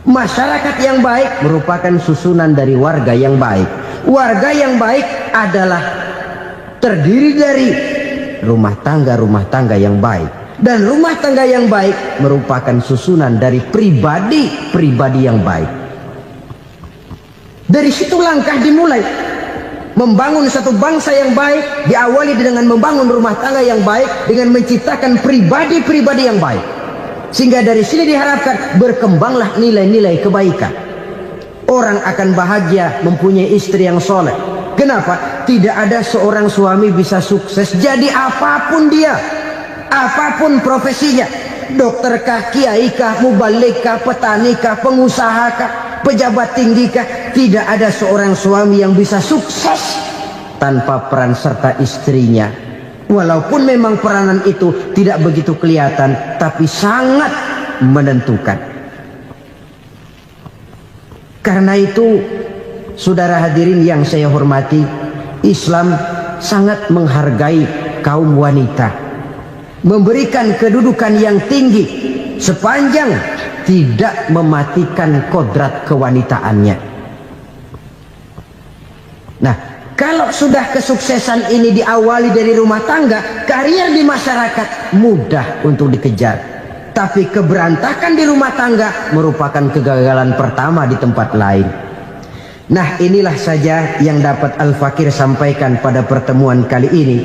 Masyarakat yang baik merupakan susunan dari warga yang baik. Warga yang baik adalah terdiri dari rumah tangga yang baik. Dan rumah tangga yang baik merupakan susunan dari pribadi yang baik. Dari situ langkah dimulai. Membangun satu bangsa yang baik diawali dengan membangun rumah tangga yang baik, dengan menciptakan pribadi-pribadi yang baik. Sehingga dari sini diharapkan berkembanglah nilai-nilai kebaikan. Orang akan bahagia mempunyai istri yang soleh. Kenapa? Tidak ada seorang suami bisa sukses jadi apapun dia, apapun profesinya. Dokterkah, kiaikah, mubalikah, petanikah, pengusahakah, pejabat tinggikah, tidak ada seorang suami yang bisa sukses tanpa peran serta istrinya. Walaupun memang peranan itu tidak begitu kelihatan, tapi sangat menentukan. Karena itu, saudara hadirin yang saya hormati, Islam sangat menghargai kaum wanita, memberikan kedudukan yang tinggi sepanjang tidak mematikan kodrat kewanitaannya. Nah, kalau sudah kesuksesan ini diawali dari rumah tangga, karier di masyarakat mudah untuk dikejar. Tapi keberantakan di rumah tangga merupakan kegagalan pertama di tempat lain. Nah, inilah saja yang dapat Al-Fakir sampaikan pada pertemuan kali ini.